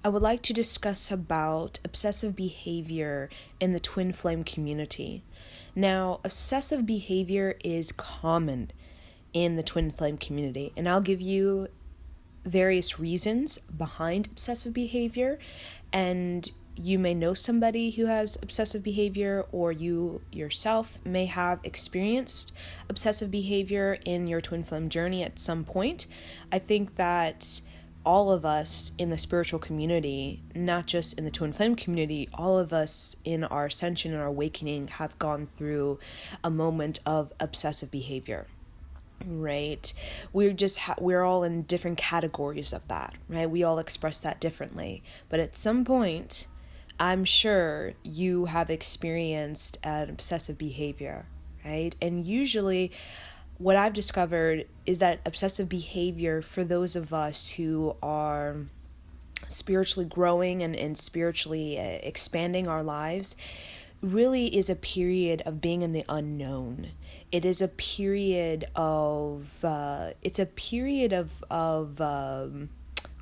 I would like to discuss about obsessive behavior in the twin flame community. Now, obsessive behavior is common in the twin flame community, and I'll give you various reasons behind obsessive behavior, and you may know somebody who has obsessive behavior, or you yourself may have experienced obsessive behavior in your twin flame journey at some point. I think that all of us in the spiritual community, not just in the twin flame community, all of us in our ascension and our awakening have gone through a moment of obsessive behavior. Right, we're all in different categories of that, right? We all express that differently, but at some point I'm sure you have experienced an obsessive behavior, right? And usually what I've discovered is that obsessive behavior, for those of us who are spiritually growing and spiritually expanding our lives, really is a period of being in the unknown. It is a period of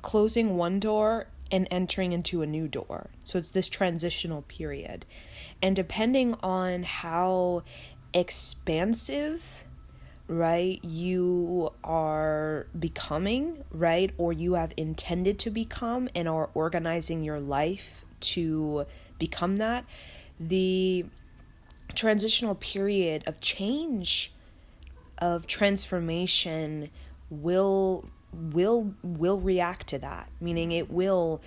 closing one door and entering into a new door. So it's this transitional period, and depending on how expansive, right, you are becoming, right, or you have intended to become and are organizing your life to become that, the transitional period of change, of transformation, will react to that, meaning it will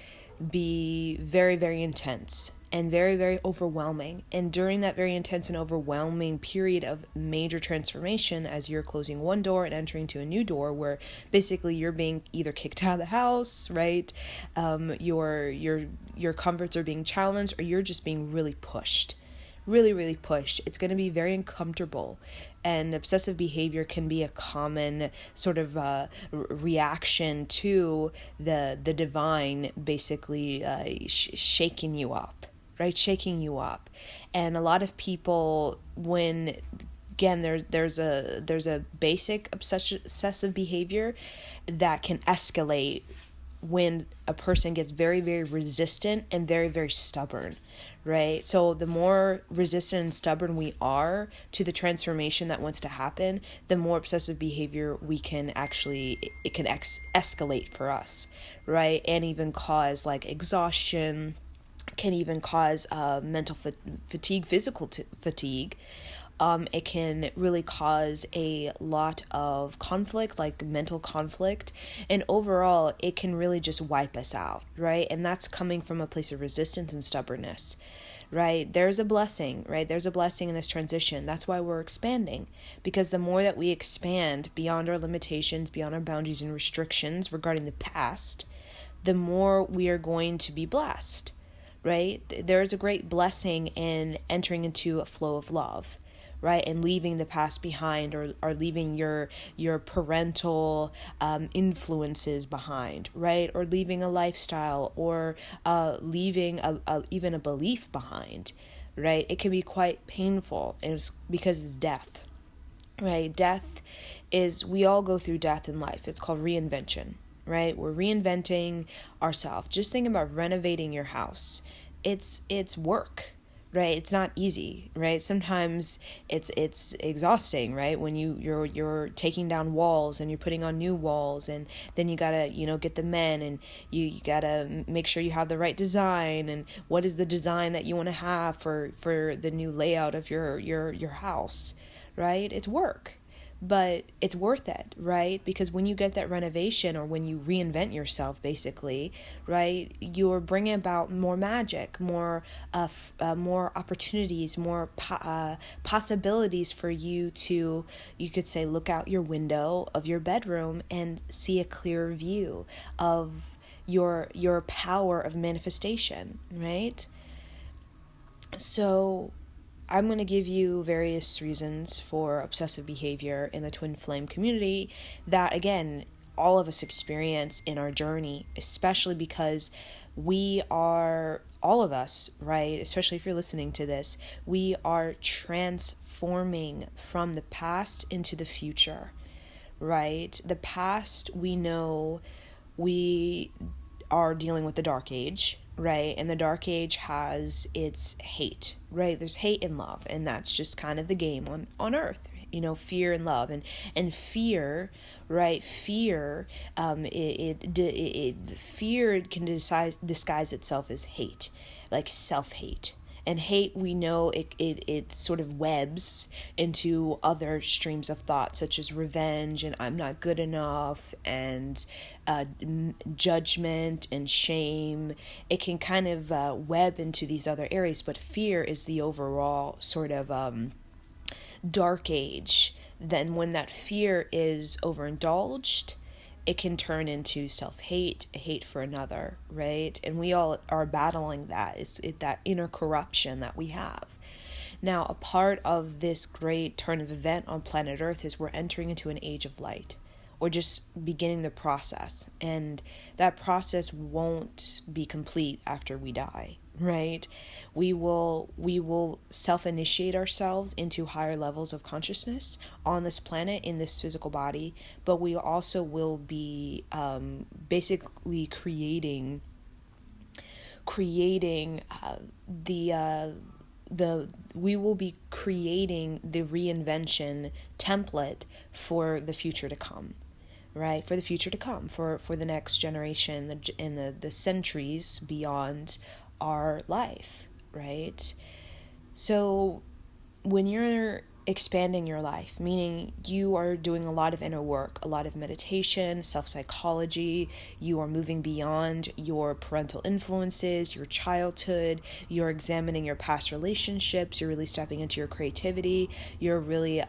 be very, very intense and very, very overwhelming. And during that very intense and overwhelming period of major transformation, as you're closing one door and entering to a new door, where basically you're being either kicked out of the house, right? Your comforts are being challenged, or you're just being really pushed. Really, really pushed. It's going to be very uncomfortable. And obsessive behavior can be a common sort of reaction to the divine, basically shaking you up, right? Shaking you up. And a lot of people, when again, there's a basic obsessive behavior that can escalate when a person gets very, very resistant and very, very stubborn, right? So the more resistant and stubborn we are to the transformation that wants to happen, the more obsessive behavior we can actually, it can escalate for us, right? And even cause like exhaustion, can even cause mental fatigue, physical fatigue. It can really cause a lot of conflict, like mental conflict, and overall it can really just wipe us out, right? And that's coming from a place of resistance and stubbornness, right? There's a blessing, right? There's a blessing in this transition. That's why we're expanding, because the more that we expand beyond our limitations, beyond our boundaries and restrictions regarding the past, the more we are going to be blessed, right? There is a great blessing in entering into a flow of love, right? And leaving the past behind, or leaving your parental influences behind, right? Or leaving a lifestyle, or leaving even a belief behind, right? It can be quite painful, and it's because it's death, right? Death is, we all go through death in life. It's called reinvention, right? We're reinventing ourselves. Just think about renovating your house. It's work, right? It's not easy, right? Sometimes it's exhausting, right? When you're taking down walls and you're putting on new walls, and then you gotta, get the men, and you gotta make sure you have the right design, and what is the design that you want to have for the new layout of your house, right? It's work. But it's worth it, right? Because when you get that renovation, or when you reinvent yourself, basically, right, you're bringing about more magic, more opportunities, more possibilities for you to, you could say, look out your window of your bedroom and see a clearer view of your power of manifestation, right? So I'm going to give you various reasons for obsessive behavior in the twin flame community that, again, all of us experience in our journey, especially because we are, all of us, right, especially if you're listening to this, we are transforming from the past into the future, right? The past, we know we are dealing with the dark age, right? And the dark age has its hate, right? There's hate and love, and that's just kind of the game on earth, fear and love. And fear, right? Fear, fear can disguise itself as hate, like self-hate. And hate, we know it sort of webs into other streams of thought, such as revenge and I'm not good enough, and judgment and shame. It can kind of web into these other areas, but fear is the overall sort of dark age. Then when that fear is overindulged, it can turn into self-hate, hate for another, right? And we all are battling that. It's that inner corruption that we have. Now, a part of this great turn of event on planet Earth is we're entering into an age of light, or just beginning the process. And that process won't be complete after we die, right? We will self-initiate ourselves into higher levels of consciousness on this planet, in this physical body, but we also will be basically creating we will be creating the reinvention template for the future to come, right? For the future to come, for the next generation, in the centuries beyond our life, right? So when you're expanding your life, meaning you are doing a lot of inner work, a lot of meditation, self-psychology, you are moving beyond your parental influences, your childhood, you're examining your past relationships, you're really stepping into your creativity, you're really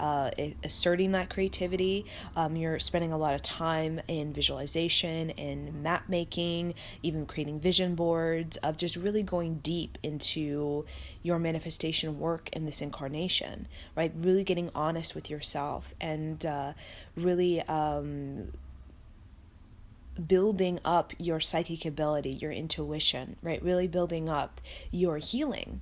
asserting that creativity, you're spending a lot of time in visualization and map making, even creating vision boards, of just really going deep into your manifestation work in this incarnation, right? Really getting honest with yourself, and really building up your psychic ability, your intuition, right? Really building up your healing,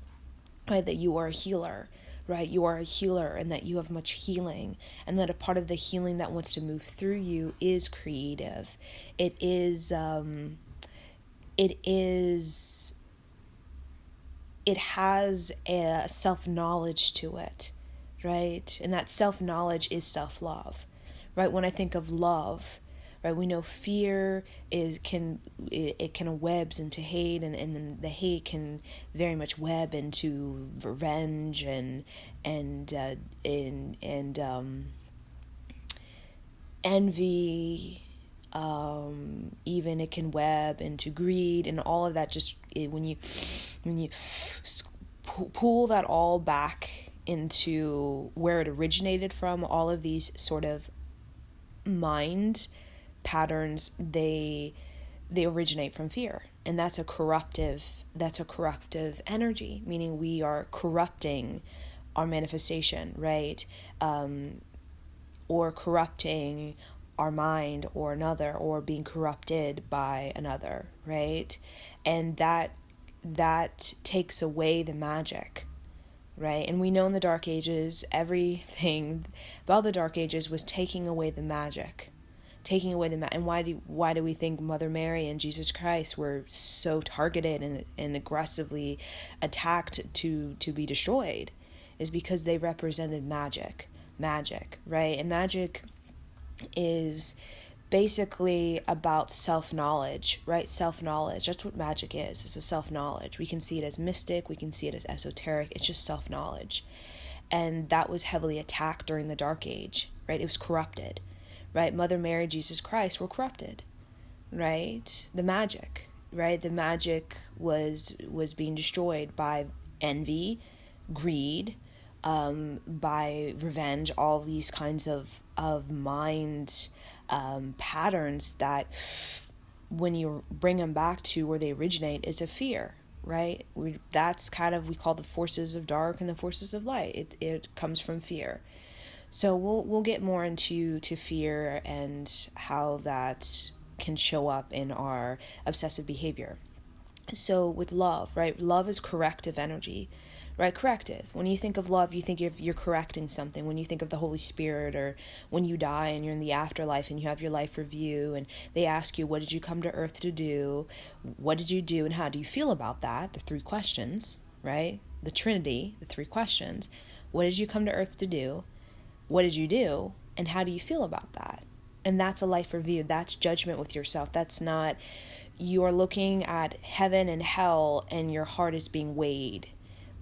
right? That you are a healer, right? You are a healer, and that you have much healing, and that a part of the healing that wants to move through you is creative. It has a self-knowledge to it, right? And that self-knowledge is self-love, right? When I think of love, right, we know fear can webs into hate, and then the hate can very much web into revenge and envy. Even it can web into greed, and all of that. Just when you pull that all back into where it originated from, all of these sort of mind patterns, they originate from fear, and that's a corruptive energy, meaning we are corrupting our manifestation, right? Or corrupting our mind or another, or being corrupted by another, right? And that takes away the magic, right? And we know in the Dark Ages, everything about the Dark Ages was taking away the magic. And why do we think Mother Mary and Jesus Christ were so targeted and aggressively attacked to be destroyed? Is because they represented magic, right? And magic is basically about self-knowledge, right? Self-knowledge, that's what magic is. It's a self-knowledge. We can see it as mystic, we can see it as esoteric. It's just self-knowledge. And that was heavily attacked during the Dark Age, right? It was corrupted, right? Mother Mary, Jesus Christ were corrupted, right? The magic, right? The magic was being destroyed by envy, greed, by revenge, all these kinds of mind patterns that, when you bring them back to where they originate, it's a fear, right? That's kind of, we call the forces of dark and the forces of light. It comes from fear. So we'll get more into fear and how that can show up in our obsessive behavior. So with love, right? Love is corrective energy, right? Corrective. When you think of love, you think you're correcting something. When you think of the Holy Spirit, or when you die and you're in the afterlife and you have your life review and they ask you, what did you come to earth to do? What did you do and how do you feel about that? The three questions, right? The Trinity, the three questions. What did you come to earth to do? What did you do? And how do you feel about that? And that's a life review. That's judgment with yourself. That's not, you are looking at heaven and hell and your heart is being weighed,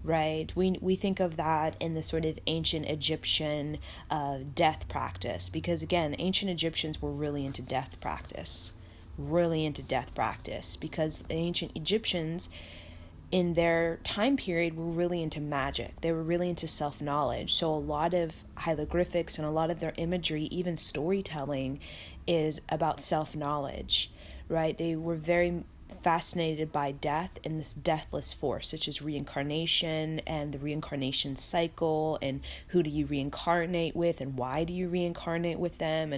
right? We think of that in the sort of ancient Egyptian death practice, because again, ancient Egyptians were really into death practice, because ancient Egyptians in their time period were really into magic. They were really into self-knowledge. So a lot of hieroglyphics and a lot of their imagery, even storytelling, is about self-knowledge, right? They were very fascinated by death and this deathless force, such as reincarnation and the reincarnation cycle, and who do you reincarnate with and why do you reincarnate with them,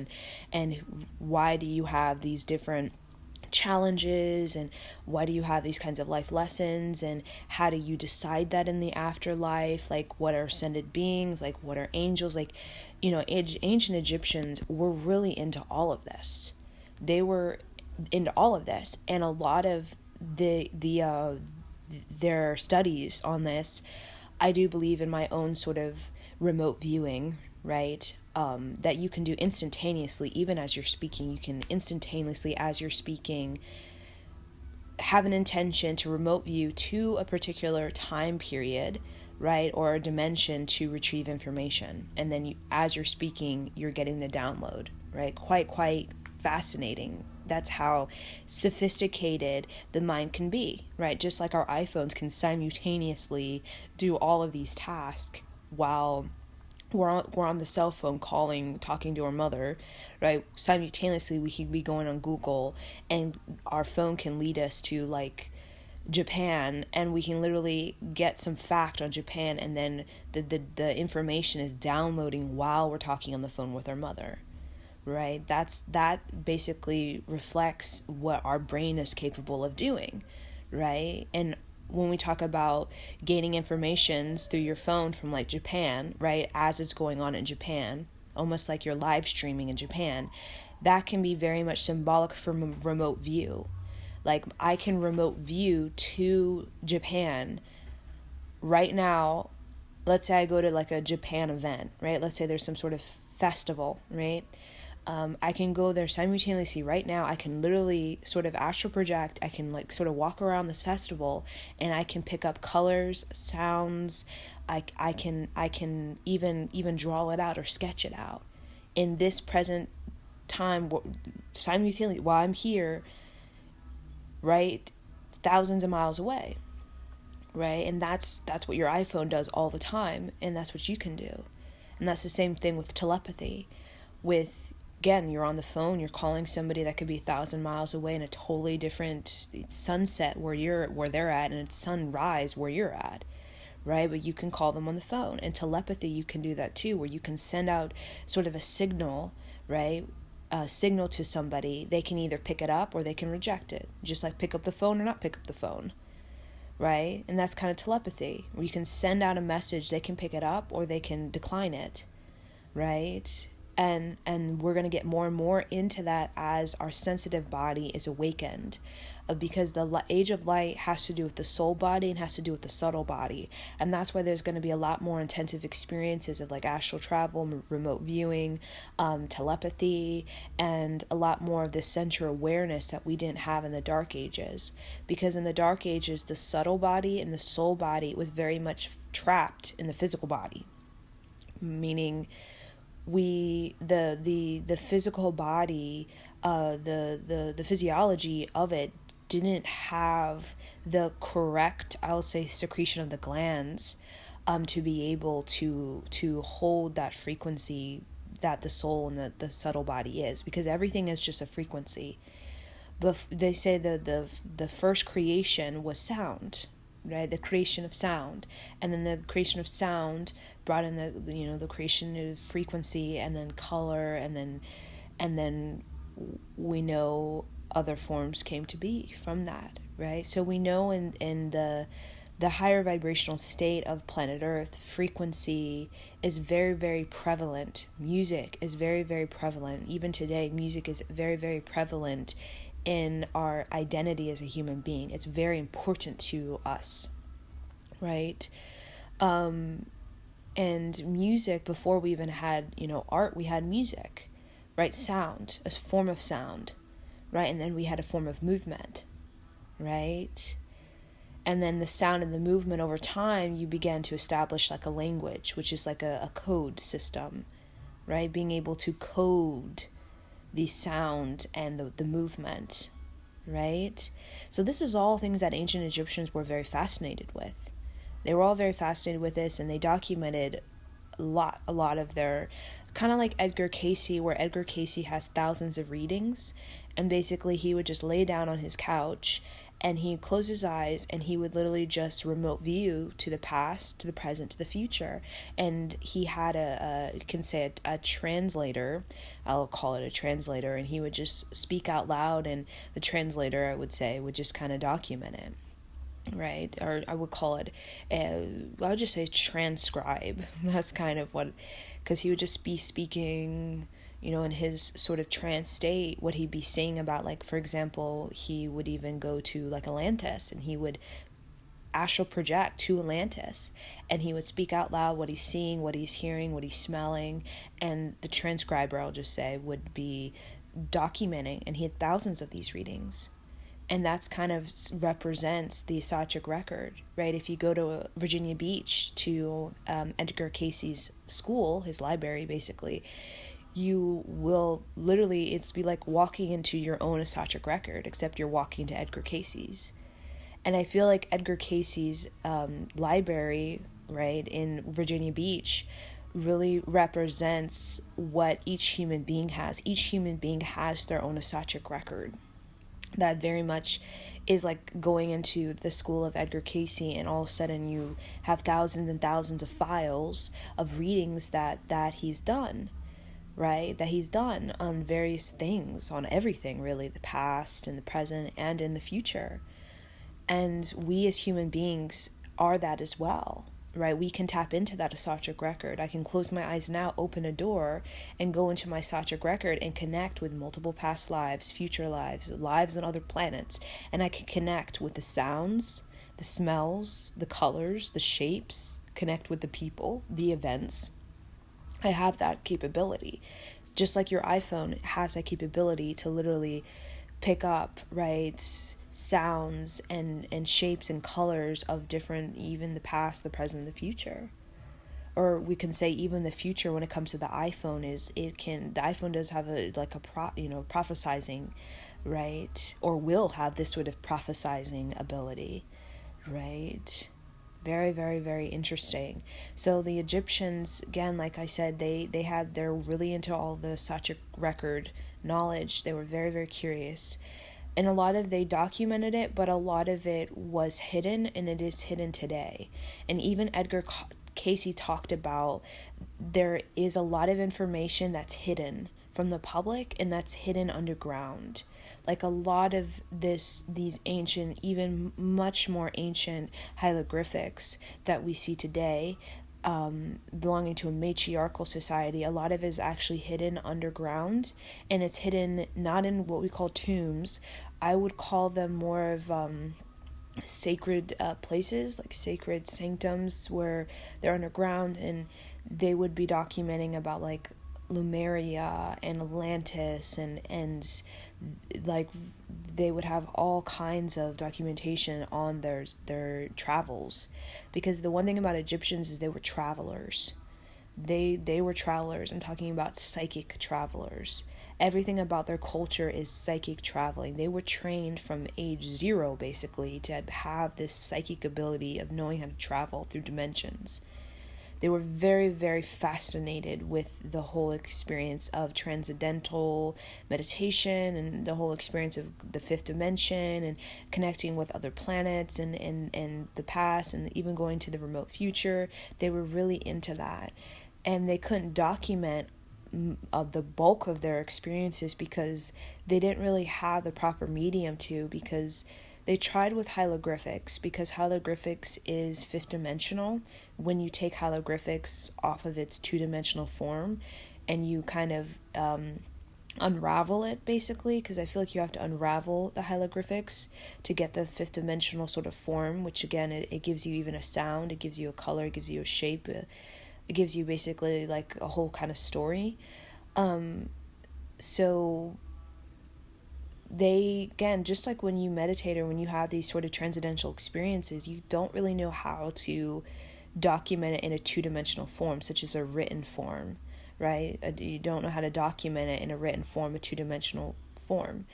and why do you have these different challenges, and why do you have these kinds of life lessons, and how do you decide that in the afterlife, like what are ascended beings, like what are angels, like, you know, ancient Egyptians were really into all of this. They were into all of this, and a lot of their studies on this, I do believe in my own sort of remote viewing, right? That you can do instantaneously, even as you're speaking. You can instantaneously, as you're speaking, have an intention to remote view to a particular time period, right, or a dimension to retrieve information. And then you, as you're speaking, you're getting the download, right? Quite fascinating. That's how sophisticated the mind can be, right? Just like our iPhones can simultaneously do all of these tasks while we're on the cell phone calling, talking to our mother, right? Simultaneously, we can be going on Google, and our phone can lead us to like Japan, and we can literally get some fact on Japan, and then the information is downloading while we're talking on the phone with our mother, right? That basically reflects what our brain is capable of doing, right? And when we talk about gaining informations through your phone from like Japan, right, as it's going on in Japan, almost like you're live streaming in Japan, that can be very much symbolic from a remote view. Like I can remote view to Japan right now. Let's say I go to like a Japan event, right? Let's say there's some sort of festival, right? I can go there simultaneously right now. I can literally sort of astral project. I can like sort of walk around this festival, and I can pick up colors, sounds. I can even draw it out or sketch it out in this present time simultaneously while I'm here, right, thousands of miles away, right? And that's what your iPhone does all the time, and that's what you can do. And that's the same thing with telepathy. With, again, you're on the phone, you're calling somebody that could be 1,000 miles away in a totally different sunset where they're at, and it's sunrise where you're at, right? But you can call them on the phone. And telepathy, you can do that too, where you can send out sort of a signal, right? A signal to somebody. They can either pick it up or they can reject it, just like pick up the phone or not pick up the phone, right? And that's kind of telepathy, where you can send out a message, they can pick it up or they can decline it, right? And we're going to get more and more into that as our sensitive body is awakened, because the age of light has to do with the soul body and has to do with the subtle body. And that's why there's going to be a lot more intensive experiences of like astral travel, remote viewing, telepathy, and a lot more of this sensual awareness that we didn't have in the dark ages. Because in the dark ages, the subtle body and the soul body was very much trapped in the physical body, meaning the physical body, the physiology of it didn't have the correct, I'll say, secretion of the glands to be able to hold that frequency that the soul and the subtle body is, because everything is just a frequency. But they say the first creation was sound, right? The creation of sound, and then the creation of sound brought in the creation of frequency, and then color, and then we know other forms came to be from that, right? So we know in the higher vibrational state of planet Earth, frequency is very, very prevalent. Music is very, very prevalent. Even today, music is very, very prevalent in our identity as a human being. It's very important to us, right? And music, before we even had, art, we had music, right? Sound, a form of sound, right? And then we had a form of movement, right? And then the sound and the movement over time, you began to establish like a language, which is like a code system, right? Being able to code the sound and the movement, right? So this is all things that ancient Egyptians were very fascinated with. They were all very fascinated with this, and they documented a lot of their, kind of like Edgar Cayce, where Edgar Cayce has thousands of readings, and basically he would just lay down on his couch and he would close his eyes and he would literally just remote view to the past, to the present, to the future. And he had a translator, I'll call it a translator, and he would just speak out loud, and the translator, I would say, would just kind of document it. Right, or I would call it, I would just say transcribe. That's kind of what, because he would just be speaking, in his sort of trance state, what he'd be saying about, like, for example, he would even go to, like, Atlantis, and he would astral project to Atlantis, and he would speak out loud what he's seeing, what he's hearing, what he's smelling, and the transcriber, I'll just say, would be documenting, and he had thousands of these readings. And that's kind of represents the Akashic record, right? If you go to Virginia Beach to Edgar Cayce's school, his library, basically, you will literally, it's be like walking into your own Akashic record, except you're walking to Edgar Cayce's. And I feel like Edgar Cayce's library, right, in Virginia Beach, really represents what each human being has. Each human being has their own Akashic record. That very much is like going into the school of Edgar Cayce, and all of a sudden you have thousands and thousands of files of readings that he's done, right? That he's done on various things, on everything really, the past and the present and in the future. And we as human beings are that as well, right? We can tap into that Akashic record. I can close my eyes now, open a door, and go into my Akashic record and connect with multiple past lives, future lives, lives on other planets. And I can connect with the sounds, the smells, the colors, the shapes, connect with the people, the events. I have that capability. Just like your iPhone has that capability to literally pick up, right, sounds and shapes and colors of different, even the past, the present, the future. Or we can say even the future when it comes to the iPhone the iPhone does have prophesizing, right? Or will have this sort of prophesizing ability, right? Very, very, very interesting. So the Egyptians, again, like I said, they're really into all the Akashic record knowledge. They were very, very curious. And they documented it, but a lot of it was hidden, and it is hidden today. And even Edgar Cayce talked about there is a lot of information that's hidden from the public, and that's hidden underground. Like a lot of these ancient, even much more ancient hieroglyphics that we see today, belonging to a matriarchal society, a lot of it is actually hidden underground, and it's hidden not in what we call tombs. I would call them more of sacred places, like sacred sanctums, where they're underground, and they would be documenting about like Lemuria and Atlantis, and like they would have all kinds of documentation on their travels, because the one thing about Egyptians is they were travelers. They were travelers. I'm talking about psychic travelers. Everything about their culture is psychic traveling. They were trained from age 0 basically to have this psychic ability of knowing how to travel through dimensions. They were very, very fascinated with the whole experience of transcendental meditation and the whole experience of the fifth dimension and connecting with other planets and the past and even going to the remote future. They were really into that. And they couldn't document the bulk of their experiences because they didn't really have the proper medium to, because They tried with hieroglyphics because hieroglyphics is fifth dimensional. When you take hieroglyphics off of its two-dimensional form and you kind of unravel it, basically, because I feel like you have to unravel the hieroglyphics to get the fifth dimensional sort of form, which again, it gives you even a sound, it gives you a color, it gives you a shape, it gives you basically like a whole kind of story. So they, again, just like when you meditate or when you have these sort of transcendental experiences, you don't really know how to document it in a two-dimensional form, such as a written form, right? You don't know how to document it in a written form, a two-dimensional form,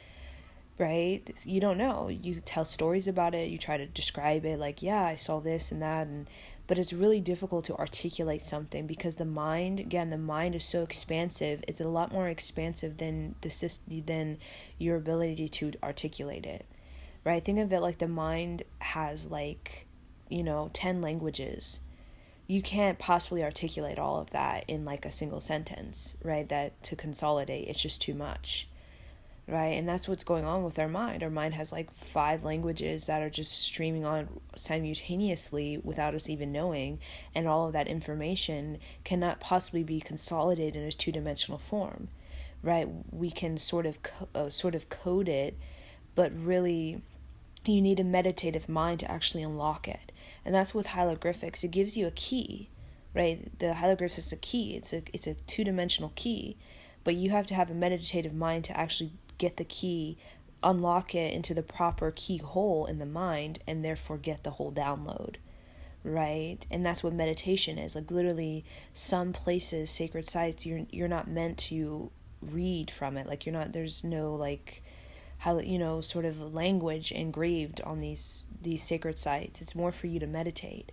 right? You don't know. You tell stories about it, you try to describe it like, yeah, I saw this and that, but it's really difficult to articulate something because the mind is so expansive. It's a lot more expansive than than your ability to articulate it, right? Think of it like the mind has 10 languages. You can't possibly articulate all of that in like a single sentence, right? That to consolidate, it's just too much, right? And that's what's going on with our mind. Our mind has like 5 languages that are just streaming on simultaneously without us even knowing, and all of that information cannot possibly be consolidated in a two-dimensional form, right? We can sort of code it, but really you need a meditative mind to actually unlock it. And that's with hieroglyphics. It gives you a key, right? The hieroglyphs is a key. It's a two-dimensional key, but you have to have a meditative mind to actually get the key, unlock it into the proper keyhole in the mind, and therefore get the whole download, right? And that's what meditation is. Like literally, some places, sacred sites, you're not meant to read from it. Like there's no like how sort of language engraved on these sacred sites. It's more for you to meditate.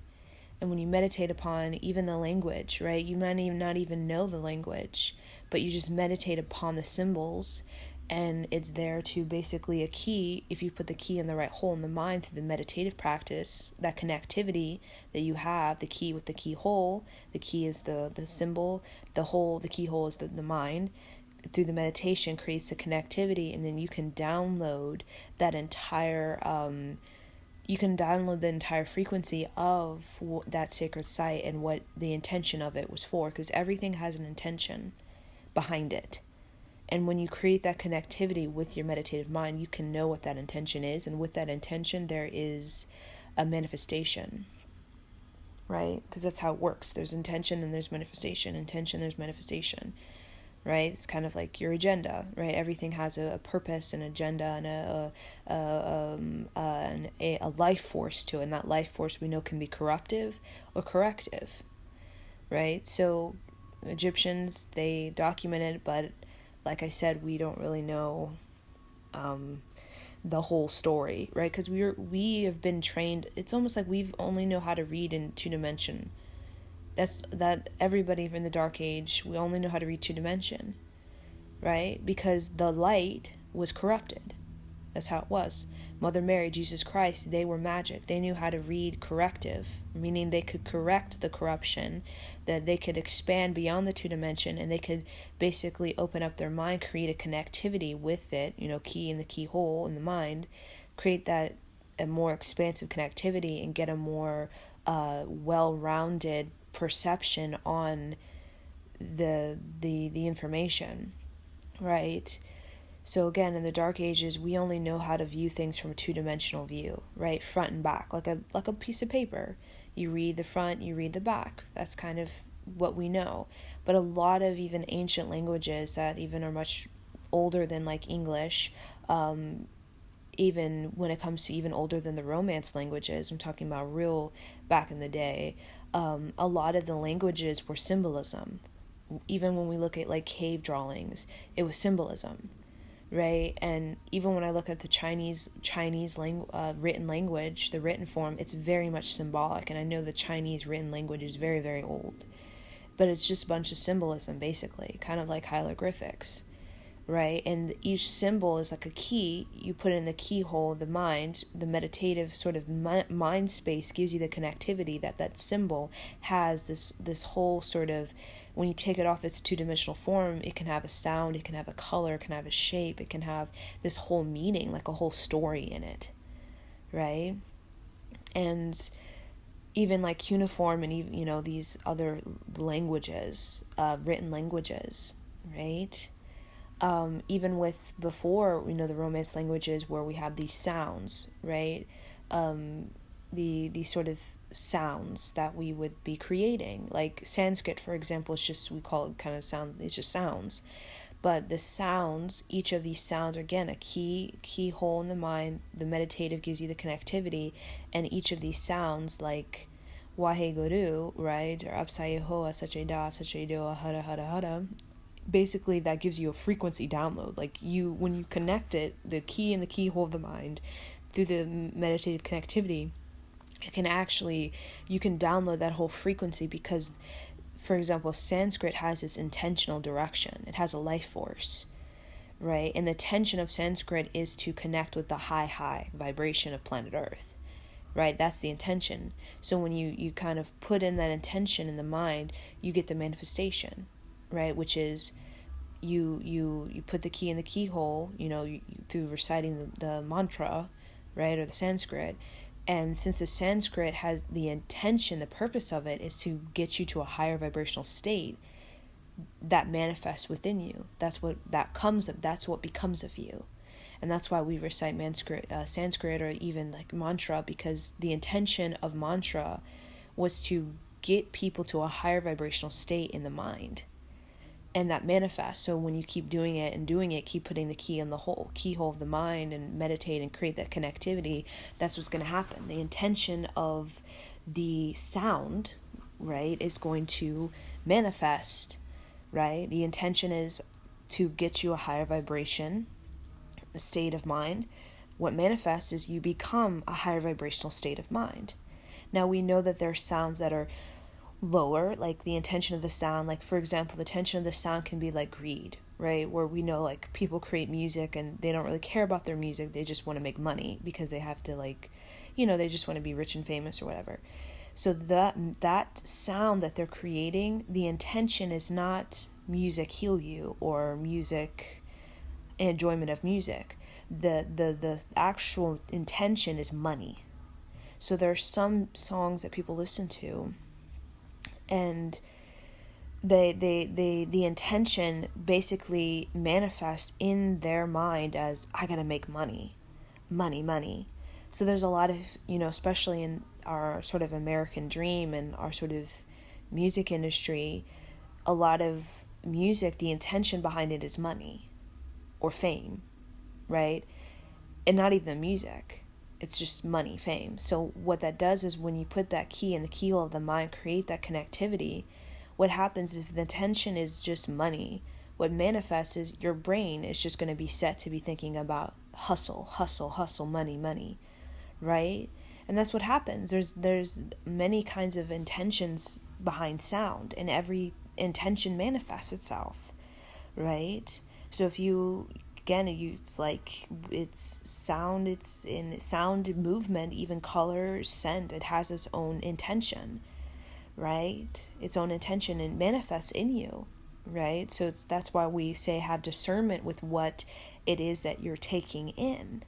And when you meditate upon even the language, right, you might even not even know the language, but you just meditate upon the symbols, and it's there to basically a key. If you put the key in the right hole in the mind through the meditative practice, that connectivity that you have, the key with the keyhole, the key is the symbol, the keyhole is the mind, through the meditation creates a connectivity, and then you can download that entire the entire frequency of that sacred site and what the intention of it was for, because everything has an intention behind it. And when you create that connectivity with your meditative mind, you can know what that intention is, and with that intention there is a manifestation, right? Because that's how it works. There's intention and there's manifestation. Intention, there's manifestation, right? It's kind of like your agenda, right? Everything has a purpose, an agenda, and a life force to it. And that life force we know can be corruptive or corrective, right? So Egyptians, they documented, but like I said, we don't really know the whole story, right? Because we have been trained. It's almost like we've only know how to read in two-dimension. That everybody in the Dark Age, we only know how to read two-dimension, right? Because the light was corrupted. That's how it was. Mother Mary, Jesus Christ, they were magic. They knew how to read corrective, meaning they could correct the corruption, that they could expand beyond the two-dimension, and they could basically open up their mind, create a connectivity with it, key in the keyhole in the mind, create that a more expansive connectivity and get a more well-rounded perception on the information, right? So again, in the Dark Ages, we only know how to view things from a two-dimensional view, right? Front and back, like a piece of paper. You read the front, you read the back. That's kind of what we know. But a lot of even ancient languages that even are much older than like English, even when it comes to even older than the Romance languages, I'm talking about real back in the day, a lot of the languages were symbolism. Even when we look at like cave drawings, it was symbolism, right? And even when I look at the Chinese written language, the written form, it's very much symbolic. And I know the Chinese written language is very, very old, but it's just a bunch of symbolism, basically, kind of like hieroglyphics, right? And each symbol is like a key. You put it in the keyhole of the mind. The meditative sort of mind space gives you the connectivity that symbol has. This whole sort of, when you take it off its two-dimensional form, it can have a sound, it can have a color, it can have a shape, it can have this whole meaning, like a whole story in it, right? And even like cuneiform and even, these other languages, written languages, right? Even with before, the Romance languages where we have these sounds, right? The sort of sounds that we would be creating, like Sanskrit, for example, it's just, we call it kind of sound, it's just sounds. But the sounds, each of these sounds are, again, a keyhole in the mind. The meditative gives you the connectivity, and each of these sounds, like Waheguru, right, or Apsayehoa, Sacheda, Sachedoa, Hara Hara Hara, basically that gives you a frequency download. Like, when you connect it, the key in the keyhole of the mind, through the meditative connectivity, you can download that whole frequency, because, for example, Sanskrit has this intentional direction. It has a life force, right? And the intention of Sanskrit is to connect with the high vibration of planet Earth, right? That's the intention. So when you kind of put in that intention in the mind, you get the manifestation, right? Which is you put the key in the keyhole, through reciting the mantra, right, or the Sanskrit. And since the Sanskrit has the intention, the purpose of it is to get you to a higher vibrational state, that manifests within you. That's what becomes of you. And that's why we recite Sanskrit or even like mantra, because the intention of mantra was to get people to a higher vibrational state in the mind. And that manifests. So when you keep doing it, keep putting the key in the keyhole of the mind and meditate and create that connectivity, that's what's going to happen. The intention of the sound, right, is going to manifest, right? The intention is to get you a higher vibration, a state of mind. What manifests is you become a higher vibrational state of mind. Now we know that there are sounds that are lower, like the intention of the sound, like for example, the intention of the sound can be like greed, right? Where we know like people create music and they don't really care about their music, they just want to make money because they have to, like, they just want to be rich and famous or whatever. So that sound that they're creating, the intention is not music heal you or music enjoyment of music. The actual intention is money. So there are some songs that people listen to, and the intention basically manifests in their mind as, I gotta make money. So there's a lot of, especially in our sort of American dream and our sort of music industry, a lot of music, the intention behind it is money or fame, right? And not even the music. It's just money, fame. So what that does is when you put that key in the keyhole of the mind, create that connectivity, what happens if the intention is just money, what manifests is your brain is just going to be set to be thinking about hustle, money, right? And that's what happens. There's many kinds of intentions behind sound, and every intention manifests itself, right? So if you, again, it's sound, it's in sound, movement, even color, scent, it has its own intention, right? Its own intention, and manifests in you, right? So that's why we say have discernment with what it is that you're taking in,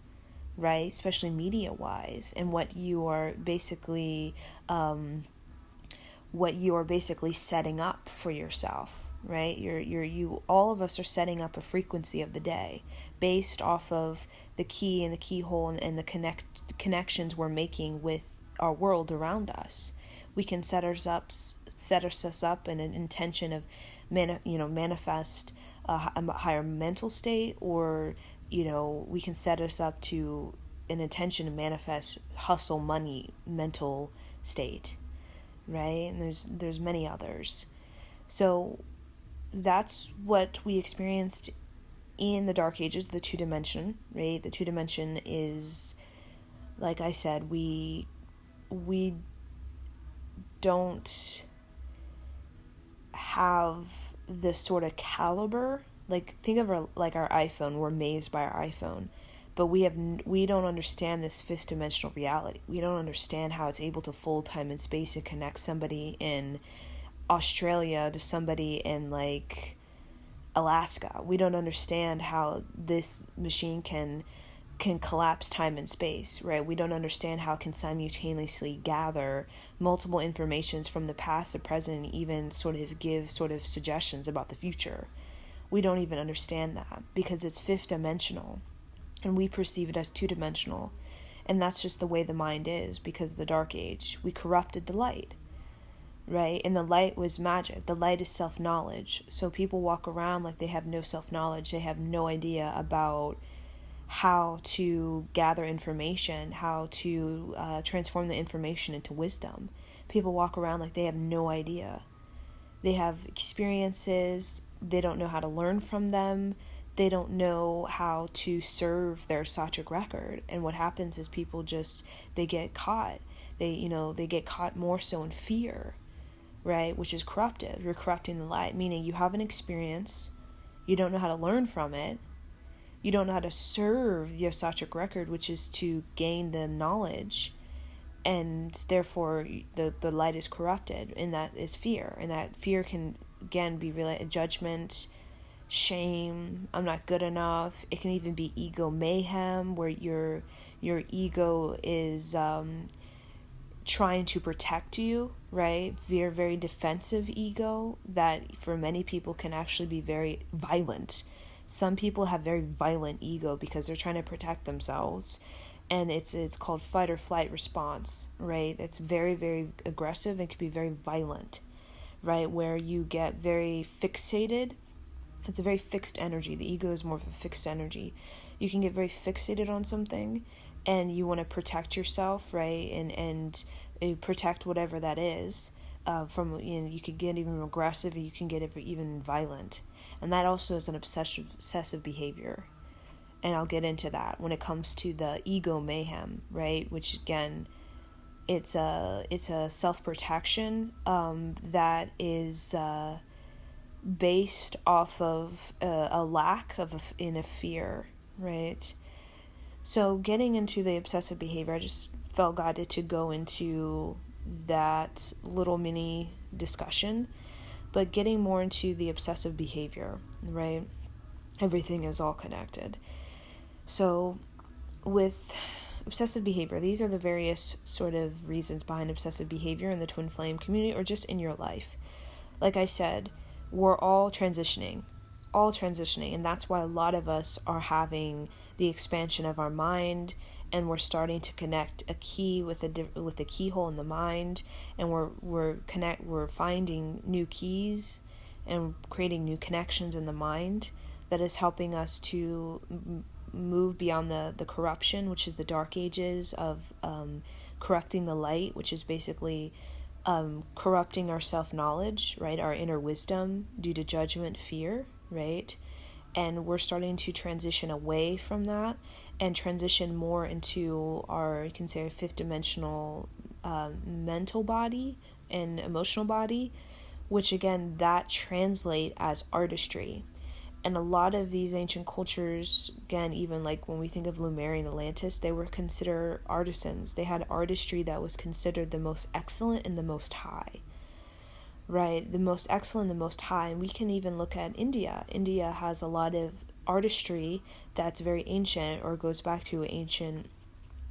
right? Especially media wise, and what you are basically setting up for yourself, right? You all of us are setting up a frequency of the day based off of the key and the keyhole and the connections we're making with our world around us. We can set ourselves up in an intention of manifest a higher mental state, or we can set us up to an intention to manifest hustle, money, mental state, right? And there's many others. So that's what we experienced in the Dark Ages, the 2-dimension, right? The 2-dimension is, like I said, we don't have the sort of caliber, like think of our iPhone. We're amazed by our iPhone, but we don't understand this 5th dimensional reality. We don't understand how it's able to fold time and space and connect somebody in Australia to somebody in like Alaska. We don't understand how this machine can can collapse time and space, right? We don't understand how it can simultaneously gather multiple informations from the past, the present, and even sort of give sort of suggestions about the future. We don't even understand that because it's fifth dimensional and we perceive it as two-dimensional. And that's just the way the mind is because of the dark age. We corrupted the light, right? And the light was magic. The light is self-knowledge. So people walk around like they have no self-knowledge. They have no idea about how to gather information, how to transform the information into wisdom. People walk around like they have no idea. They have experiences, they don't know how to learn from them, they don't know how to serve their Sattvic record. And what happens is people just, they get caught. They get caught more so in fear, right? Which is corruptive. You're corrupting the light, meaning you have an experience, you don't know how to learn from it, you don't know how to serve your Sattvic record, which is to gain the knowledge, and therefore the light is corrupted, and that is fear. And that fear can, again, be related judgment, shame, I'm not good enough. It can even be ego mayhem, where your ego is trying to protect you, right? Very, very defensive ego that for many people can actually be very violent. Some people have very violent ego because they're trying to protect themselves, and it's called fight or flight response, right? It's very, very aggressive and can be very violent, right? Where you get very fixated. It's a very fixed energy. The ego is more of a fixed energy. You can get very fixated on something, and you want to protect yourself, right? And protect whatever that is. You could get even aggressive, or you can get even violent. And that also is an obsessive behavior. And I'll get into that when it comes to the ego mayhem, right? Which, again, it's a self-protection that is based off of a lack of in a fear, right? So getting into the obsessive behavior, I just felt guided to go into that little mini discussion. But getting more into the obsessive behavior, right? Everything is all connected. So with obsessive behavior, these are the various sort of reasons behind obsessive behavior in the twin flame community or just in your life. Like I said, we're all transitioning, and that's why a lot of us are having the expansion of our mind, and we're starting to connect a key with a keyhole in the mind, and we're finding new keys and creating new connections in the mind that is helping us to move beyond the corruption, which is the dark ages of corrupting the light, which is basically corrupting our self-knowledge, right? Our inner wisdom due to judgment, fear, right? And we're starting to transition away from that and transition more into our, you can say, our fifth dimensional mental body and emotional body, which again, that translate as artistry. And a lot of these ancient cultures, again, even like when we think of Lemurian Atlantis, they were considered artisans. They had artistry that was considered the most excellent and the most high, right? The most excellent, the most high. And we can even look at India. India has a lot of artistry that's very ancient or goes back to ancient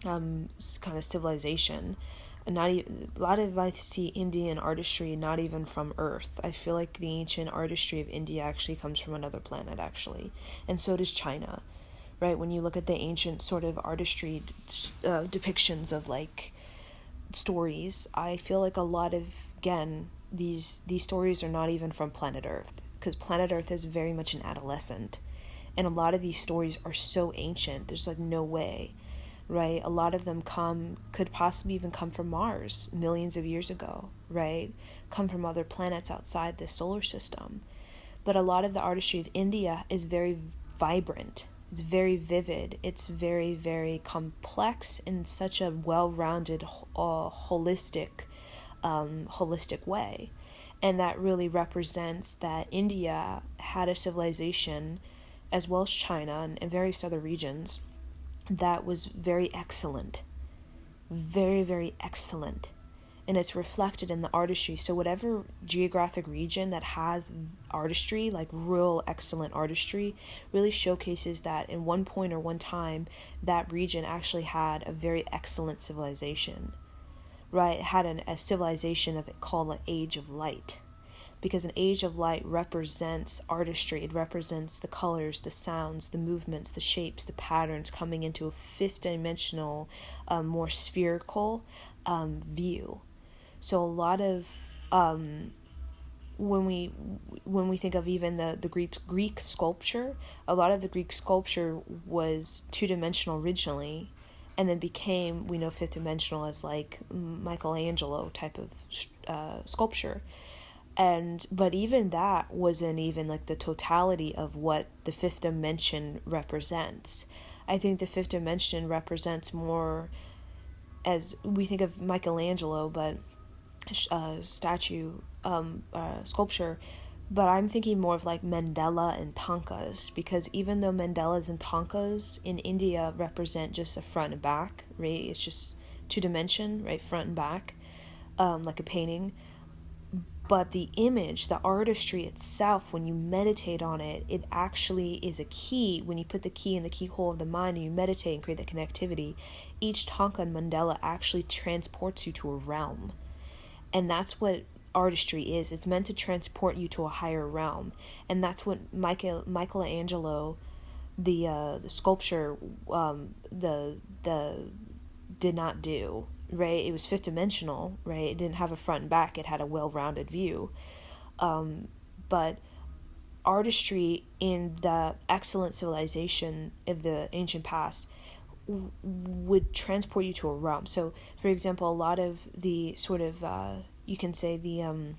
kind of civilization. A lot of I see Indian artistry not even from Earth. I feel like the ancient artistry of India actually comes from another planet, actually. And so does China, right? When you look at the ancient sort of artistry depictions of like stories, I feel like a lot of, again, these stories are not even from planet Earth, because planet Earth is very much an adolescent. And a lot of these stories are so ancient, there's like no way. Right? A lot of them could possibly even come from Mars millions of years ago, right? Come from other planets outside the solar system. But a lot of the artistry of India is very vibrant. It's very vivid. It's very, very complex in such a well-rounded, holistic way. And that really represents that India had a civilization, as well as China and various other regions, that was very excellent, very, very excellent. and it's reflected in the artistry. So whatever geographic region that has artistry, like real excellent artistry, really showcases that in one point or one time, that region actually had a very excellent civilization, right? It had a civilization of it called an age of light, because an age of light represents artistry. It represents the colors, the sounds, the movements, the shapes, the patterns coming into a fifth dimensional, more spherical view. So a lot of when we think of even the Greek sculpture, a lot of the Greek sculpture was two-dimensional originally, and then became, we know, fifth dimensional as like Michelangelo type of sculpture. But even that wasn't even like the totality of what the fifth dimension represents. I think the fifth dimension represents more, as we think of Michelangelo, but sculpture, but I'm thinking more of like mandala and tankas, because even though mandalas and tankas in India represent just a front and back, right? It's just two dimension, right? Front and back, like a painting. But the image, the artistry itself, when you meditate on it, it actually is a key. When you put the key in the keyhole of the mind and you meditate and create that connectivity, each tanka and mandala actually transports you to a realm. And that's what artistry is. It's meant to transport you to a higher realm. And that's what Michelangelo, the sculpture, the did not do. Right, it was fifth dimensional, right? It didn't have a front and back. It had a well-rounded view. But artistry in the excellent civilization of the ancient past would transport you to a realm. So, for example, a lot of the sort of, you can say the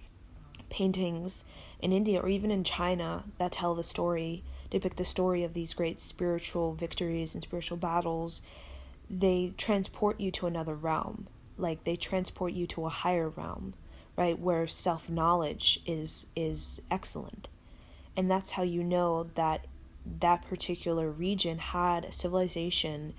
paintings in India or even in China that tell the story, depict the story of these great spiritual victories and spiritual battles, they transport you to another realm. Like they transport you to a higher realm, right? Where self-knowledge is excellent. And that's how you know that that particular region had a civilization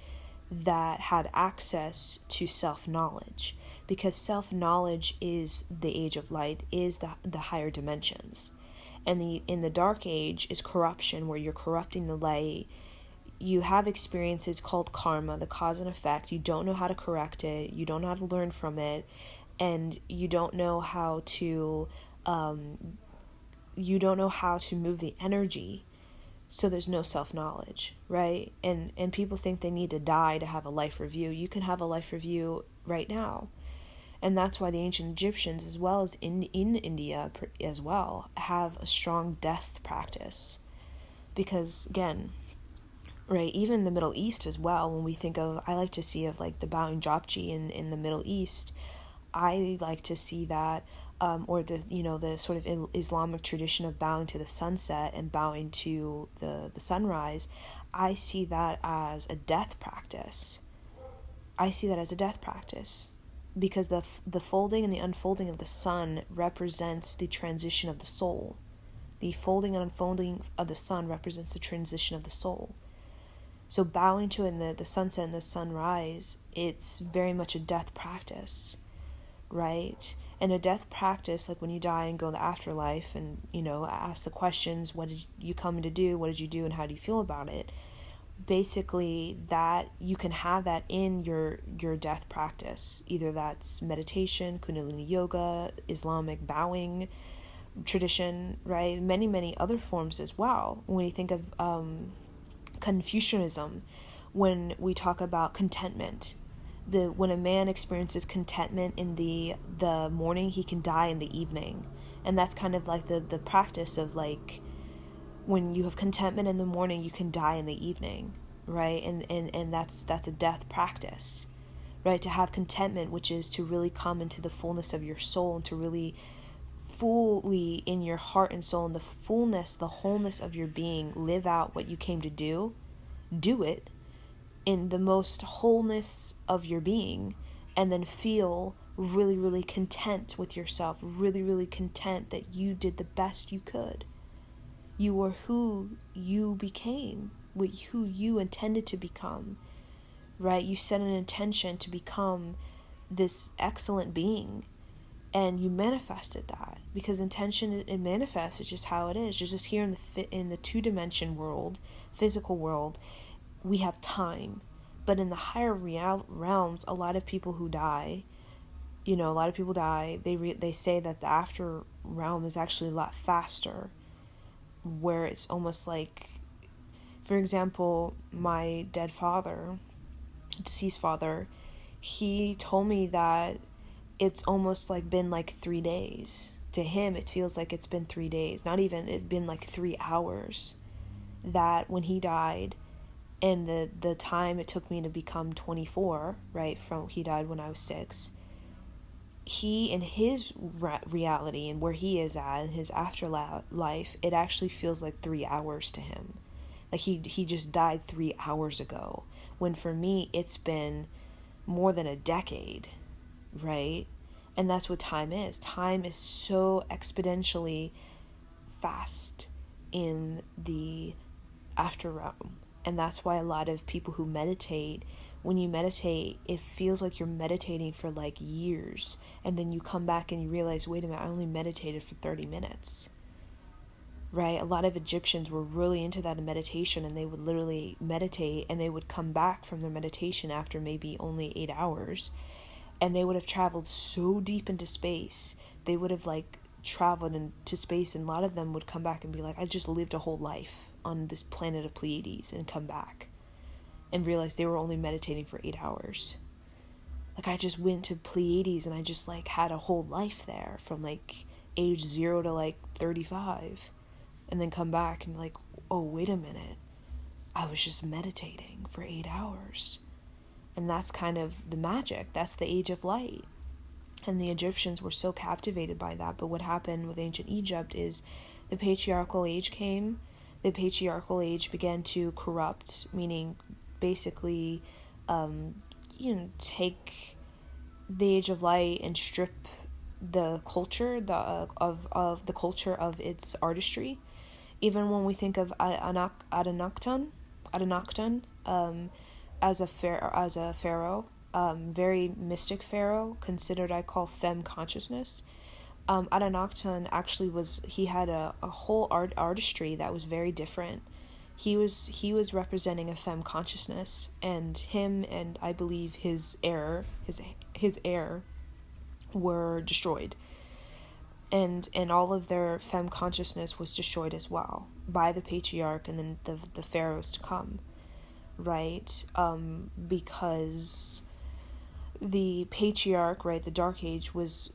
that had access to self-knowledge. Because self-knowledge is the age of light, is the higher dimensions. And in the dark age is corruption, where you're corrupting the light. You have experiences called karma, the cause and effect. You don't know how to correct it. You don't know how to learn from it. And you don't know how to move the energy. So there's no self-knowledge, right? And people think they need to die to have a life review. You can have a life review right now. And that's why the ancient Egyptians, as well as in India as well, have a strong death practice. Because, again, right, even the Middle East as well, when we think of, I like to see of like the bowing japji in the Middle East, I like to see that, or the sort of Islamic tradition of bowing to the sunset and bowing to the sunrise, I see that as a death practice. Because the folding and the unfolding of the sun represents the transition of the soul. The folding and unfolding of the sun represents the transition of the soul. So bowing to in the sunset and the sunrise, it's very much a death practice, right? And a death practice, like when you die and go to the afterlife and, ask the questions, what did you come to do, what did you do, and how do you feel about it? Basically, that you can have that in your death practice. Either that's meditation, Kundalini yoga, Islamic bowing tradition, right? Many, many other forms as well. When you think of Confucianism, when we talk about contentment, when a man experiences contentment in the morning, he can die in the evening. And that's kind of like the practice of like, when you have contentment in the morning, you can die in the evening, right? And that's a death practice, right? To have contentment, which is to really come into the fullness of your soul and to really fully in your heart and soul, and the fullness, the wholeness of your being, live out what you came to do it in the most wholeness of your being, and then feel really, really content with yourself, really, really content that you did the best you could. You were who you became, who you intended to become, right? You set an intention to become this excellent being, and you manifested that, because intention, it manifests. It's just how it is. It's just here in the two-dimension world, physical world, we have time. But in the higher realms, a lot of people who die, a lot of people die. They say that the after realm is actually a lot faster, where it's almost like, for example, my deceased father, he told me that it's almost like been like 3 days. To him, it feels like it's been 3 days. Not even, it's been like 3 hours. That when he died, and the time it took me to become 24, right? He died when I was 6. He, in his reality and where he is at in his afterlife, it actually feels like 3 hours to him. Like he just died 3 hours ago. When for me, it's been more than a decade, right? And that's what time is. Time is so exponentially fast in the after realm. And that's why a lot of people who meditate, when you meditate, it feels like you're meditating for like years. And then you come back and you realize, wait a minute, I only meditated for 30 minutes. Right? A lot of Egyptians were really into that in meditation, and they would literally meditate, and they would come back from their meditation after maybe only 8 hours. And they would have traveled so deep into space. They would have like traveled into space, and a lot of them would come back and be like, I just lived a whole life on this planet of Pleiades, and come back and realize they were only meditating for 8 hours. Like, I just went to Pleiades and I just like had a whole life there from like age 0 to like 35, and then come back and be like, oh, wait a minute, I was just meditating for 8 hours. And that's kind of the magic. That's the age of light. And the Egyptians were so captivated by that. But what happened with ancient Egypt is the patriarchal age came. The patriarchal age began to corrupt, meaning basically, take the age of light and strip the culture of the culture of its artistry. Even when we think of Adonakton, as a pharaoh, very mystic pharaoh, considered, I call, femme consciousness. Adonakton actually he had a whole artistry that was very different. He was representing a femme consciousness, and him and I believe his heir were destroyed. And all of their femme consciousness was destroyed as well by the patriarch and then the pharaohs to come, right? Because the patriarch, right, the dark age was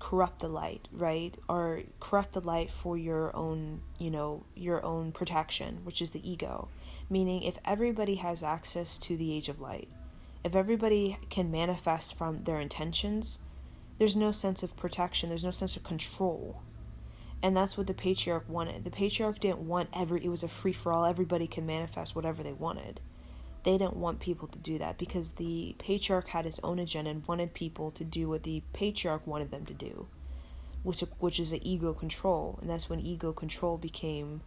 corrupt the light, right? Or corrupt the light for your own protection, which is the ego. Meaning, if everybody has access to the age of light, if everybody can manifest from their intentions, there's no sense of protection, there's no sense of control. And that's what the patriarch wanted. The patriarch didn't want it was a free-for-all, everybody can manifest whatever they wanted. They didn't want people to do that, because the patriarch had his own agenda and wanted people to do what the patriarch wanted them to do, which is the ego control. And that's when ego control became,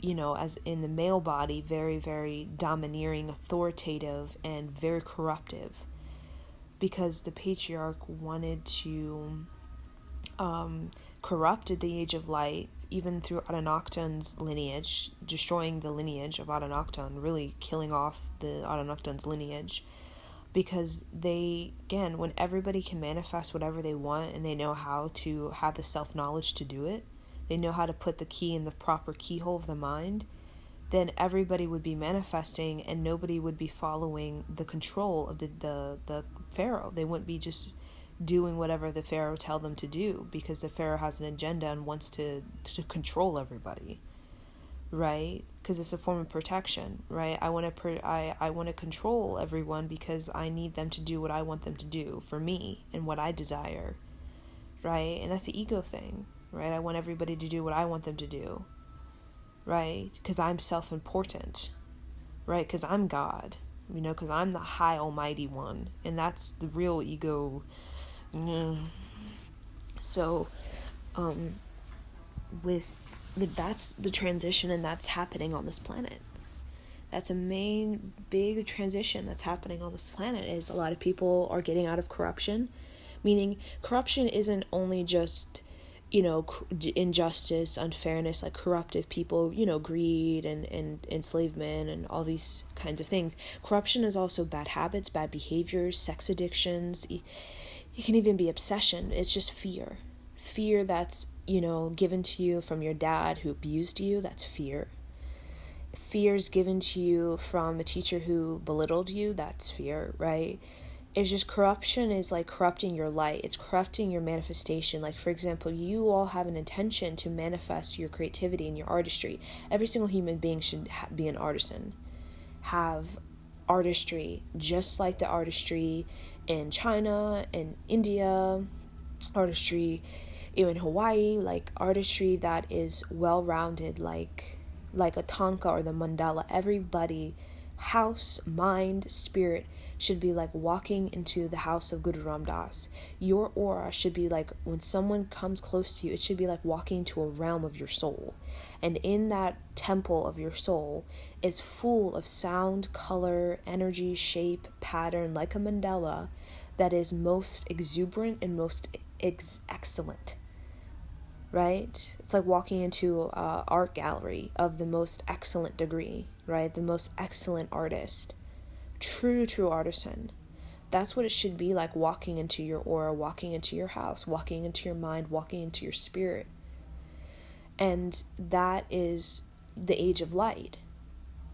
as in the male body, very, very domineering, authoritative, and very corruptive. Because the patriarch wanted to corrupted the age of light, even through Adonakton's lineage, destroying the lineage of Adonakton, really killing off the Adonakton's lineage. Because when everybody can manifest whatever they want, and they know how to have the self-knowledge to do it, they know how to put the key in the proper keyhole of the mind, then everybody would be manifesting, and nobody would be following the control of the pharaoh. They wouldn't be just doing whatever the pharaoh tell them to do, because the pharaoh has an agenda and wants to control everybody, right? Because it's a form of protection, right? I want to control everyone because I need them to do what I want them to do for me and what I desire, right? And that's the ego thing, right? I want everybody to do what I want them to do, right? Because I'm self-important, right? Because I'm God, because I'm the high almighty one, and that's the real ego. So, that's the transition, and that's happening on this planet. That's a main big transition that's happening on this planet, is a lot of people are getting out of corruption, Meaning, corruption isn't only just, injustice, unfairness, like corruptive people, greed and enslavement and all these kinds of things. Corruption is also bad habits, bad behaviors, sex addictions. It can even be obsession. It's just fear. Fear that's, given to you from your dad who abused you, that's fear. Fears given to you from a teacher who belittled you, that's fear, right? It's just corruption is like corrupting your light. It's corrupting your manifestation. Like, for example, you all have an intention to manifest your creativity and your artistry. Every single human being should be an artisan, have artistry, just like the artistry in China and India, artistry even Hawaii, like artistry that is well-rounded, like a tanka or the mandala. Everybody, house, mind, spirit, should be like walking into the house of Guru Ram Das. Your aura should be like, when someone comes close to you, it should be like walking to a realm of your soul. And in that temple of your soul is full of sound, color, energy, shape, pattern, like a mandala, that is most exuberant and most excellent. Right? It's like walking into an art gallery of the most excellent degree, right? The most excellent artist. True artisan. That's what it should be like, walking into your aura, walking into your house, walking into your mind, walking into your spirit. And that is the age of light.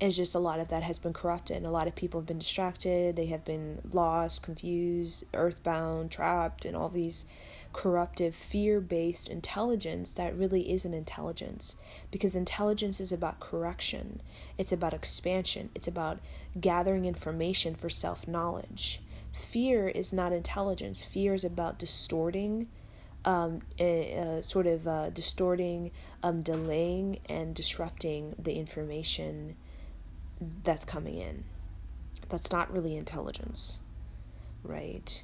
It's just a lot of that has been corrupted, and a lot of people have been distracted. They have been lost, confused, earthbound, trapped, and all these corruptive, fear-based intelligence that really isn't intelligence, because intelligence is about correction. It's about expansion. It's about gathering information for self-knowledge. Fear is not intelligence. Fear is about distorting, distorting, delaying, and disrupting the information that's coming in. That's not really intelligence, right?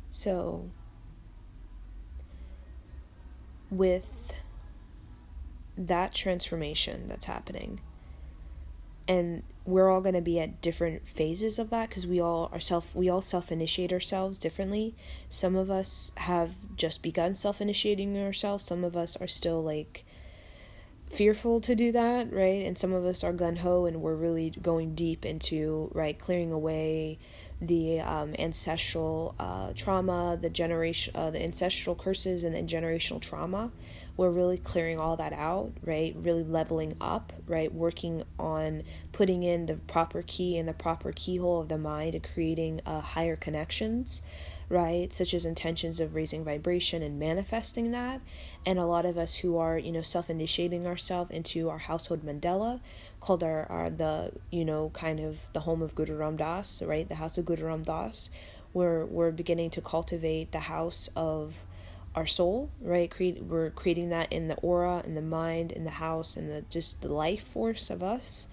So, with that transformation that's happening, and we're all going to be at different phases of that, because we all self-initiate ourselves differently. Some of us have just begun self-initiating ourselves. Some of us are still like fearful to do that, right? And some of us are gung-ho, and we're really going deep into, right, clearing away the ancestral trauma, the ancestral curses, and the generational trauma. We're really clearing all that out, right? Really leveling up, right? Working on putting in the proper key and the proper keyhole of the mind and creating higher connections, right? Such as intentions of raising vibration and manifesting that. And a lot of us who are, self-initiating ourselves into our household mandala, called the kind of the home of Guru Ram Das, right? The house of Guru Ram Das. We're beginning to cultivate the house of our soul, right? We're creating that in the aura, in the mind, in the house, and the life force of us.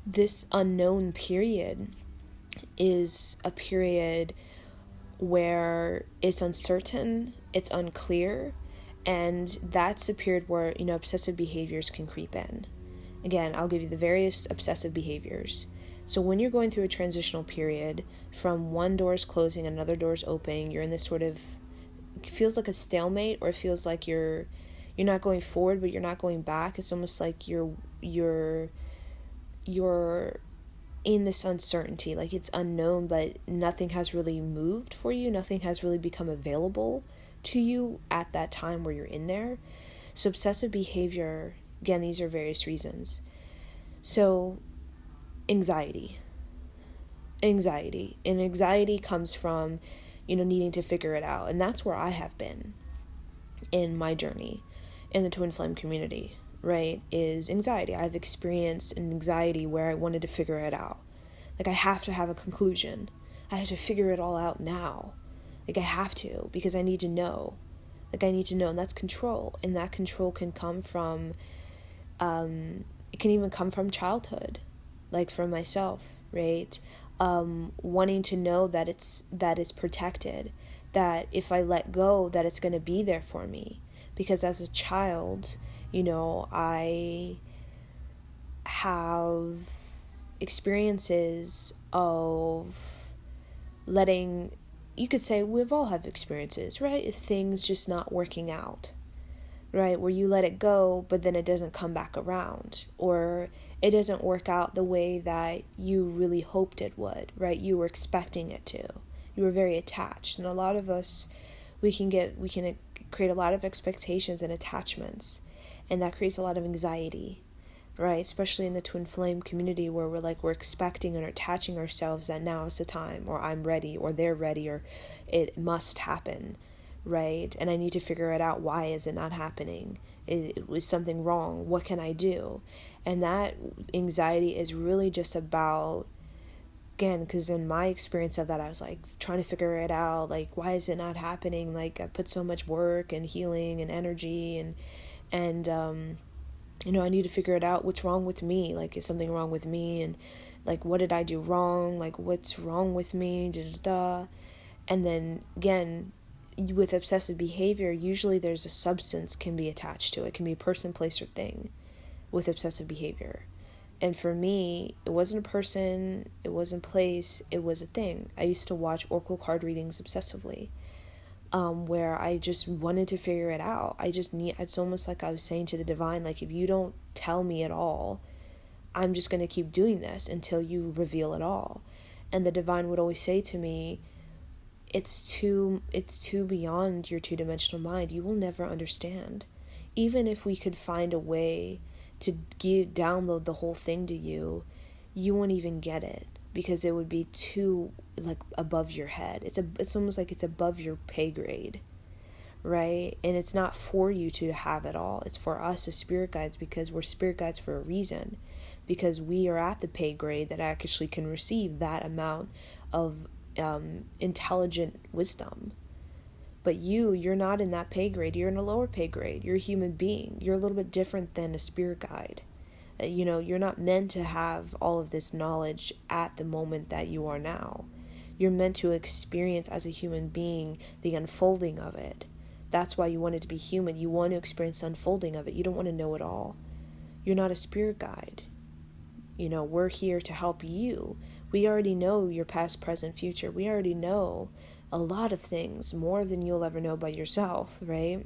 This unknown period is a period where it's uncertain, it's unclear, and that's a period where, obsessive behaviors can creep in. Again, I'll give you the various obsessive behaviors. So when you're going through a transitional period, from one door is closing, another door is opening, you're in this sort of, it feels like a stalemate, or it feels like you're not going forward, but you're not going back. It's almost like you're in this uncertainty, like it's unknown, but nothing has really moved for you. Nothing has really become available to you at that time where you're in there. So obsessive behavior, again, these are various reasons. So anxiety. And anxiety comes from, needing to figure it out. And that's where I have been in my journey in the Twin Flame community, right? Is anxiety. I've experienced an anxiety where I wanted to figure it out. Like, I have to have a conclusion. I have to figure it all out now. Like, I have to, because I need to know. And that's control. And that control can come from, it can even come from childhood, like from myself, right? Wanting to know that it's protected, that if I let go, that it's going to be there for me. Because as a child, I have experiences of letting, you could say we've all have experiences, right? If things just not working out, right? Where you let it go, but then it doesn't come back around, or it doesn't work out the way that you really hoped it would, right? You were expecting it to. You were very attached. And a lot of us, we can create a lot of expectations and attachments, and that creates a lot of anxiety, right? Especially in the twin flame community, where we're expecting and attaching ourselves that now is the time, or I'm ready, or they're ready, or it must happen, right? And I need to figure it out. Why is it not happening? It was something wrong. What can I do? And that anxiety is really just about, again, because in my experience of that, I was like trying to figure it out. Like, why is it not happening? Like, I put so much work and healing and energy and I need to figure it out. What's wrong with me? Like, is something wrong with me? And like, what did I do wrong? Like, what's wrong with me? Da da da. And then again, with obsessive behavior, usually there's a substance can be attached to it. It can be a person, place, or thing with obsessive behavior. And for me, it wasn't a person, it wasn't a place, it was a thing. I used to watch oracle card readings obsessively, where I just wanted to figure it out. It's almost like I was saying to the divine, like, if you don't tell me at all, I'm just going to keep doing this until you reveal it all. And the divine would always say to me, it's too beyond your two-dimensional mind. You will never understand. Even if we could find a way to download the whole thing to you, you won't even get it, because it would be too like above your head. It's almost like it's above your pay grade, right? And it's not for you to have it all. It's for us as spirit guides, because we're spirit guides for a reason, because we are at the pay grade that actually can receive that amount of intelligent wisdom. But you're not in that pay grade. You're in a lower pay grade. You're a human being. You're a little bit different than a spirit guide. You're not meant to have all of this knowledge at the moment that you are now. You're meant to experience as a human being the unfolding of it. That's why you want it to be human. You want to experience the unfolding of it. You don't want to know it all. You're not a spirit guide. We're here to help you. We already know your past, present, future. We already know a lot of things, more than you'll ever know by yourself, right?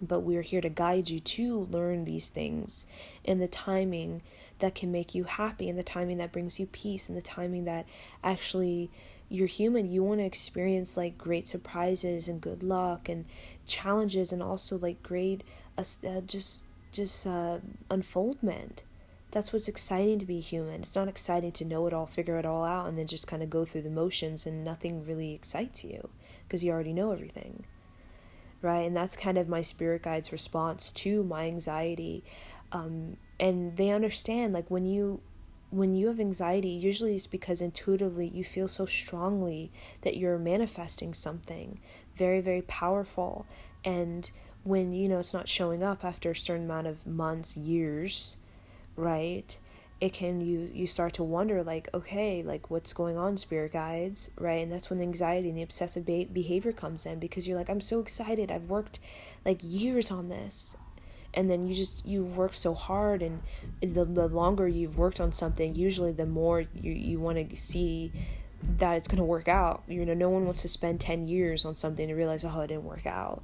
But we're here to guide you to learn these things in the timing that can make you happy, in the timing that brings you peace, in the timing that actually you're human. You want to experience like great surprises and good luck and challenges, and also like great unfoldment. That's what's exciting to be human. It's not exciting to know it all, figure it all out, and then just kind of go through the motions and nothing really excites you because you already know everything, right? And that's kind of my spirit guide's response to my anxiety. And they understand, like, when you have anxiety, usually it's because intuitively you feel so strongly that you're manifesting something very, very powerful. And when, it's not showing up after a certain amount of months, years, right, it can, you start to wonder, like, okay, like, what's going on, spirit guides, right? And that's when the anxiety and the obsessive behavior comes in, because you're like, I'm so excited, I've worked like years on this. And then you work so hard, and the longer you've worked on something, usually the more you want to see that it's going to work out. No one wants to spend 10 years on something to realize, oh, it didn't work out.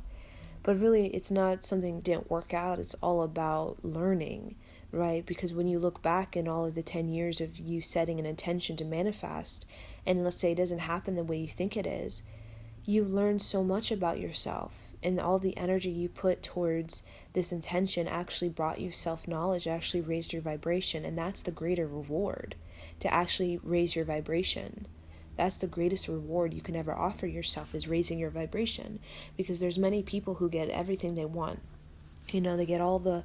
But really, it's not something didn't work out. It's all about learning, right? Because when you look back in all of the 10 years of you setting an intention to manifest, and let's say it doesn't happen the way you think it is, you've learned so much about yourself, and all the energy you put towards this intention actually brought you self-knowledge, actually raised your vibration, and that's the greater reward, to actually raise your vibration. That's the greatest reward you can ever offer yourself, is raising your vibration, because there's many people who get everything they want. They get all the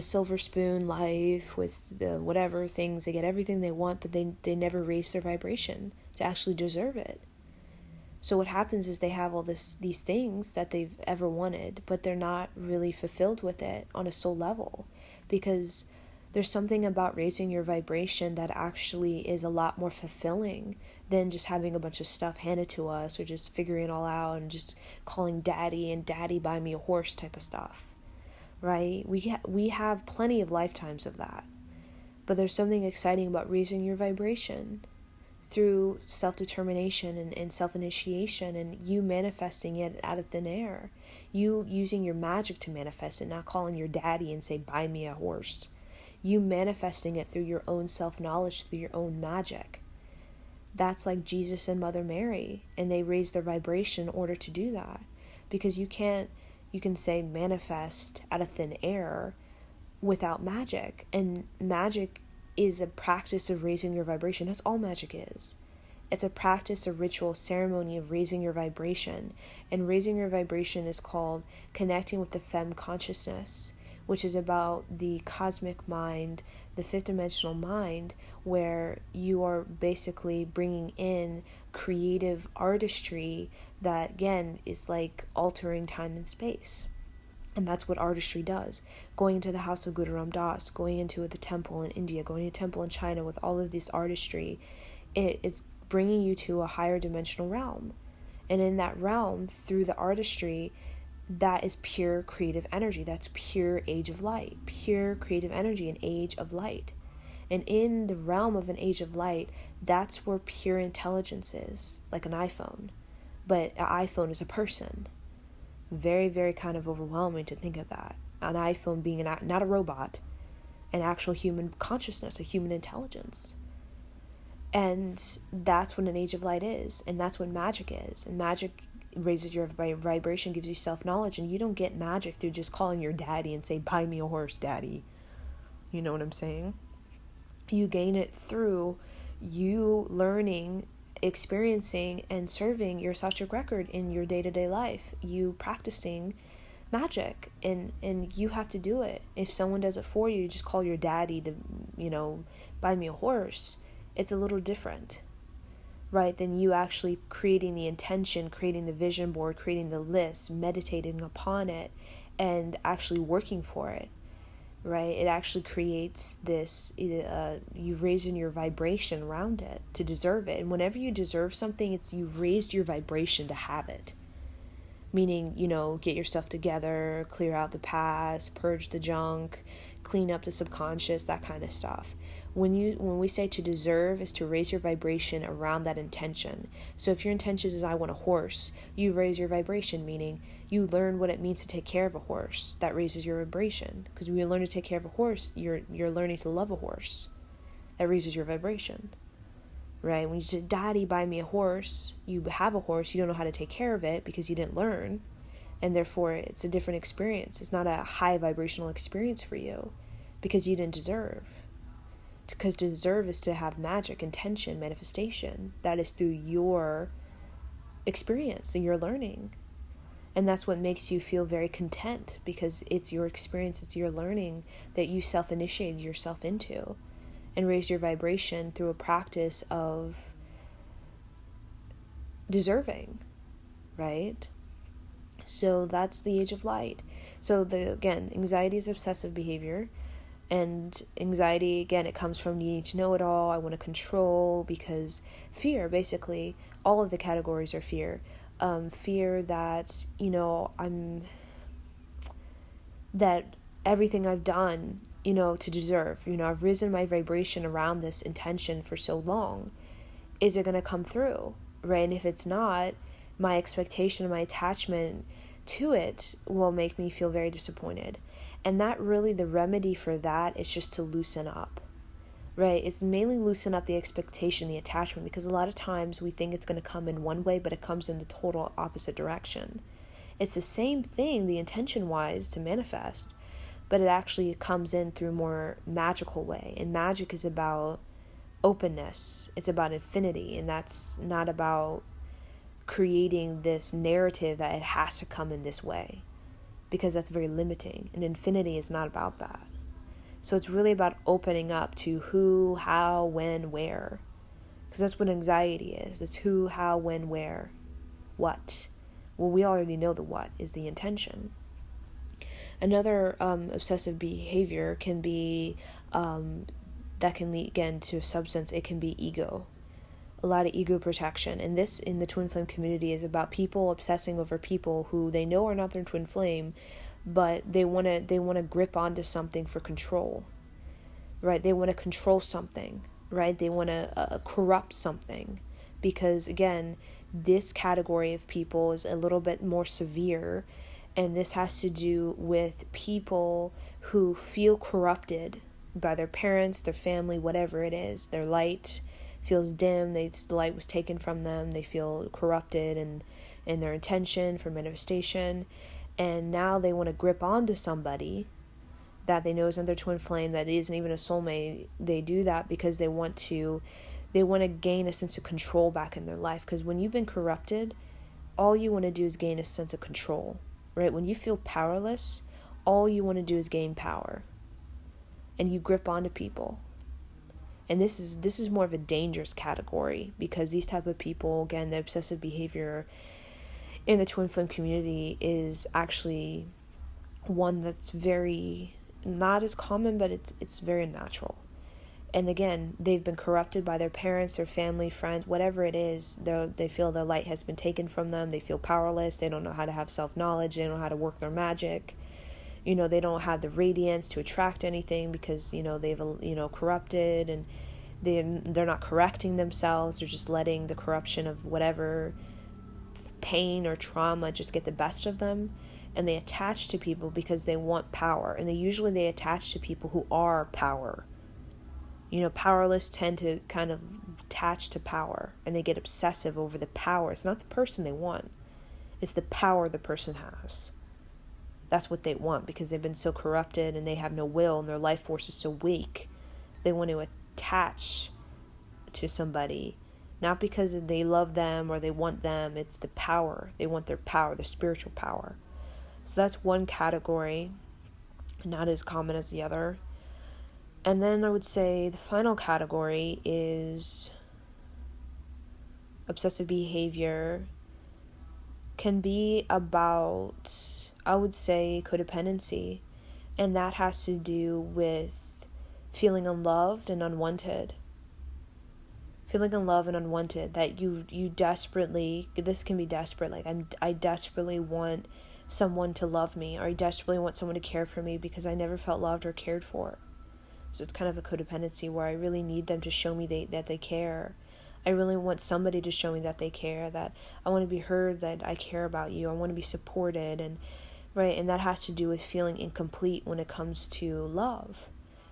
silver spoon life with the whatever things, they get everything they want, but they never raise their vibration to actually deserve it. So what happens is they have all these things that they've ever wanted, but they're not really fulfilled with it on a soul level, because there's something about raising your vibration that actually is a lot more fulfilling than just having a bunch of stuff handed to us, or just figuring it all out and just calling daddy and daddy buy me a horse type of stuff, right? We have plenty of lifetimes of that. But there's something exciting about raising your vibration through self-determination and self-initiation, and you manifesting it out of thin air. You using your magic to manifest it, not calling your daddy and say, buy me a horse. You manifesting it through your own self-knowledge, through your own magic. That's like Jesus and Mother Mary, and they raised their vibration in order to do that. Because you can say manifest out of thin air without magic. And magic is a practice of raising your vibration. That's all magic is. It's a practice, a ritual, ceremony of raising your vibration. And raising your vibration is called connecting with the femme consciousness, which is about the cosmic mind, the fifth dimensional mind, where you are basically bringing in creative artistry that, again, is like altering time and space. And that's what artistry does. Going into the house of Guru Ram Das, going into the temple in India, going to a temple in China with all of this artistry, it's bringing you to a higher dimensional realm. And in that realm, through the artistry, that is pure creative energy. That's pure age of light, pure creative energy, an age of light. And in the realm of an age of light, that's where pure intelligence is, like an iPhone. But an iPhone is a person. Very, very kind of overwhelming to think of that. An iPhone being not a robot, an actual human consciousness, a human intelligence. And that's what an age of light is. And that's what magic is. And magic raises your vibration, gives you self-knowledge. And you don't get magic through just calling your daddy and say, buy me a horse, daddy. You know what I'm saying? You gain it through you learning, experiencing, and serving your Sattvic record in your day-to-day life. You practicing magic, and you have to do it. If someone does it for you, just call your daddy to, buy me a horse. It's a little different, right, than you actually creating the intention, creating the vision board, creating the list, meditating upon it, and actually working for it. Right? It actually creates this, you've raised your vibration around it to deserve it. And whenever you deserve something, it's you've raised your vibration to have it. Meaning, get your stuff together, clear out the past, purge the junk, clean up the subconscious, that kind of stuff. When we say to deserve, is to raise your vibration around that intention. So if your intention is I want a horse, you raise your vibration, meaning you learn what it means to take care of a horse. That raises your vibration. Because when you learn to take care of a horse, you're learning to love a horse. That raises your vibration. Right? When you say, daddy, buy me a horse, you have a horse, you don't know how to take care of it because you didn't learn. And therefore, it's a different experience. It's not a high vibrational experience for you because you didn't deserve. Because to deserve is to have magic, intention, manifestation. That is through your experience and your learning. And that's what makes you feel very content, because it's your experience, it's your learning that you self-initiated yourself into, and raise your vibration through a practice of deserving, right? So that's the age of light. So again, anxiety is obsessive behavior. And anxiety, again, it comes from needing to know it all. I want to control, because fear, basically, all of the categories are fear. Fear that, that everything I've done, to deserve. I've risen my vibration around this intention for so long. Is it going to come through, right? And if it's not, my expectation, my attachment to it will make me feel very disappointed. And that really, the remedy for that is just to loosen up, right? It's mainly loosen up the expectation, the attachment, because a lot of times we think it's going to come in one way, but it comes in the total opposite direction. It's the same thing, the intention-wise, to manifest, but it actually comes in through a more magical way. And magic is about openness. It's about infinity, and that's not about creating this narrative that it has to come in this way, because that's very limiting, and infinity is not about that. So it's really about opening up to who, how, when, where, because that's what anxiety is. It's who, how, when, where, what. Well, we already know the what is the intention. Another obsessive behavior can be, that can lead, again, to a substance. It can be ego. A lot of ego protection. And this, in the twin flame community, is about people obsessing over people who they know are not their twin flame, but they want to grip onto something for control, right? They want to control something, right? They want to corrupt something, because again, this category of people is a little bit more severe, and this has to do with people who feel corrupted by their parents, their family, whatever it is. Their light feels dim, the light was taken from them, they feel corrupted in their intention for manifestation, and now they want to grip onto somebody that they know is another twin flame, that isn't even a soulmate. They do that because they want to gain a sense of control back in their life. Because when you've been corrupted, all you want to do is gain a sense of control, right? When you feel powerless, all you want to do is gain power, and you grip onto people. And this is more of a dangerous category, because these type of people, again, the obsessive behavior in the twin flame community is actually one that's very not as common, but it's very natural. And again, they've been corrupted by their parents, their family, friends, whatever it is. They feel their light has been taken from them. They feel powerless. They don't know how to have self-knowledge. They don't know how to work their magic. They don't have the radiance to attract anything, because they've corrupted, and they're not correcting themselves. They're just letting the corruption of whatever pain or trauma just get the best of them. And they attach to people because they want power, and they attach to people who are power. Powerless tend to kind of attach to power, and they get obsessive over the power. It's not the person they want, it's the power the person has. That's what they want, because they've been so corrupted and they have no will, and their life force is so weak. They want to attach to somebody, not because they love them or they want them. It's the power. They want their power, their spiritual power. So that's one category, not as common as the other. And then I would say the final category is obsessive behavior can be about, I would say, codependency. And that has to do with feeling unloved and unwanted. Feeling unloved and unwanted, that you desperately, this can be desperate, like I desperately want someone to love me, or I desperately want someone to care for me because I never felt loved or cared for. So it's kind of a codependency where I really need them to show me that they care. I really want somebody to show me that they care, that I want to be heard, that I care about you, I want to be supported, and that has to do with feeling incomplete when it comes to love,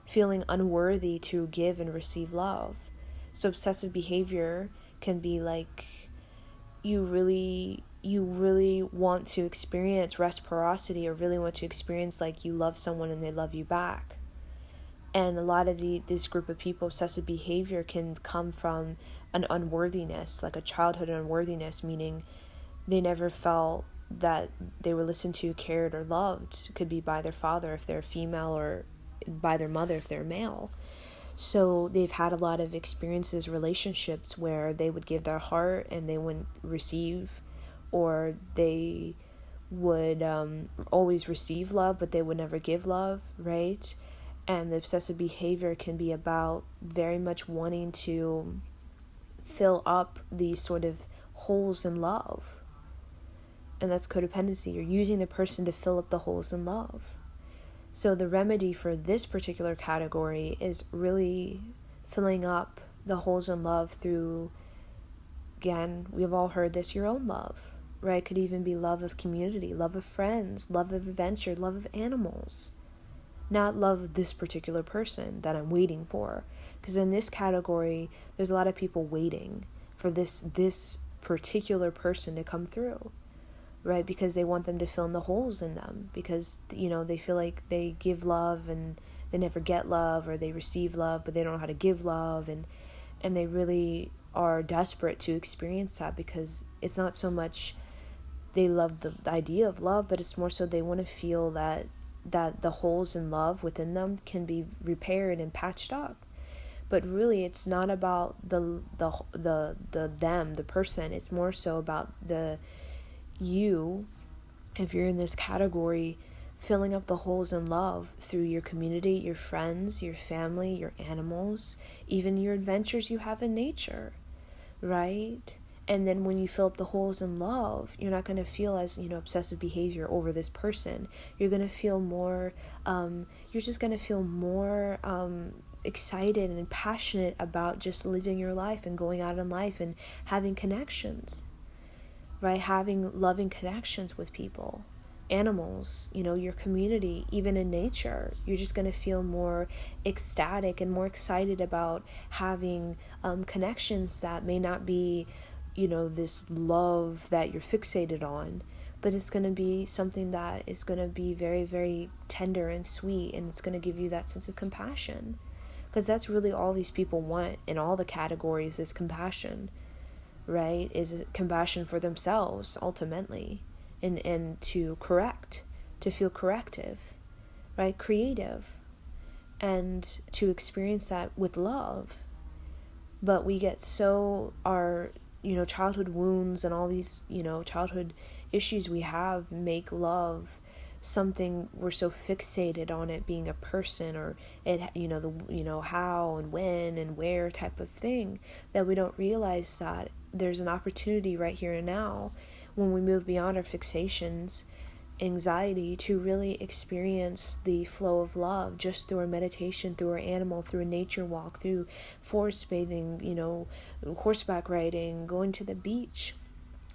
feeling unworthy to give and receive love. So obsessive behavior can be like you really want to experience reciprocity, or really want to experience like you love someone and they love you back. And a lot of this group of people, obsessive behavior can come from an unworthiness, like a childhood unworthiness, meaning they never felt that they were listened to, cared, or loved. It could be by their father if they're female, or by their mother if they're male. So they've had a lot of experiences, relationships, where they would give their heart and they wouldn't receive, or they would always receive love, but they would never give love, right? And the obsessive behavior can be about very much wanting to fill up these sort of holes in love. And that's codependency. You're using the person to fill up the holes in love. So the remedy for this particular category is really filling up the holes in love through, again, we've all heard this, your own love, right? It could even be love of community, love of friends, love of adventure, love of animals. Not love this particular person that I'm waiting for. Because in this category, there's a lot of people waiting for this particular person to come through, right? Because they want them to fill in the holes in them. Because, they feel like they give love and they never get love, or they receive love, but they don't know how to give love. And they really are desperate to experience that, because it's not so much they love the idea of love, but it's more so they want to feel that the holes in love within them can be repaired and patched up. But really, it's not about the person. It's more so about you, if you're in this category, filling up the holes in love through your community, your friends, your family, your animals, even your adventures you have in nature, right? And then when you fill up the holes in love, you're not going to feel as, obsessive behavior over this person. You're going to feel more, you're just going to feel more excited and passionate about just living your life and going out in life and having connections, right? Having loving connections with people, animals, your community, even in nature. You're just going to feel more ecstatic and more excited about having connections that may not be, this love that you're fixated on, but it's going to be something that is going to be very, very tender and sweet, and it's going to give you that sense of compassion, because that's really all these people want in all the categories is compassion, right? Is compassion for themselves ultimately, and to feel corrective, right? Creative, and to experience that with love. But we get our childhood wounds and all these, childhood issues we have make love something we're so fixated on it being a person, or it, how and when and where type of thing, that we don't realize that there's an opportunity right here and now, when we move beyond our fixations, anxiety, to really experience the flow of love just through our meditation, through our animal, through a nature walk, through forest bathing, horseback riding, going to the beach.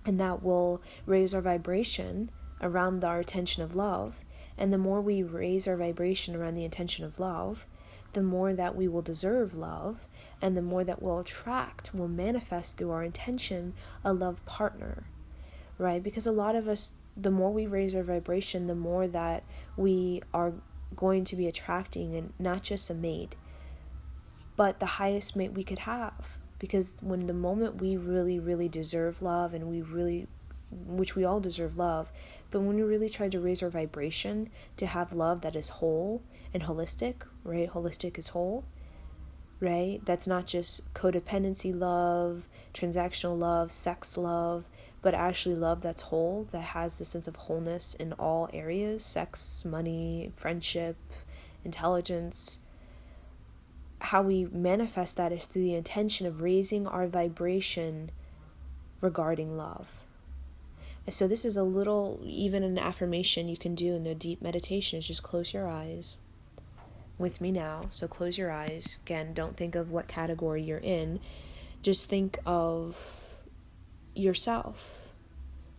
And that will raise our vibration around our intention of love. And the more we raise our vibration around the intention of love, the more that we will deserve love, and the more that we'll attract, will manifest through our intention, a love partner, right? Because a lot of us, the more we raise our vibration, the more that we are going to be attracting, and not just a mate, but the highest mate we could have. Because when the moment we really, really deserve love, and which we all deserve love, but when we really try to raise our vibration to have love that is whole and holistic, right? Holistic is whole, right? That's not just codependency love, transactional love, sex love, but actually love that's whole, that has the sense of wholeness in all areas: sex, money, friendship, intelligence. How we manifest that is through the intention of raising our vibration regarding love. And so this is even an affirmation you can do in a deep meditation, is just close your eyes with me now. So close your eyes. Again, don't think of what category you're in. Just think of yourself.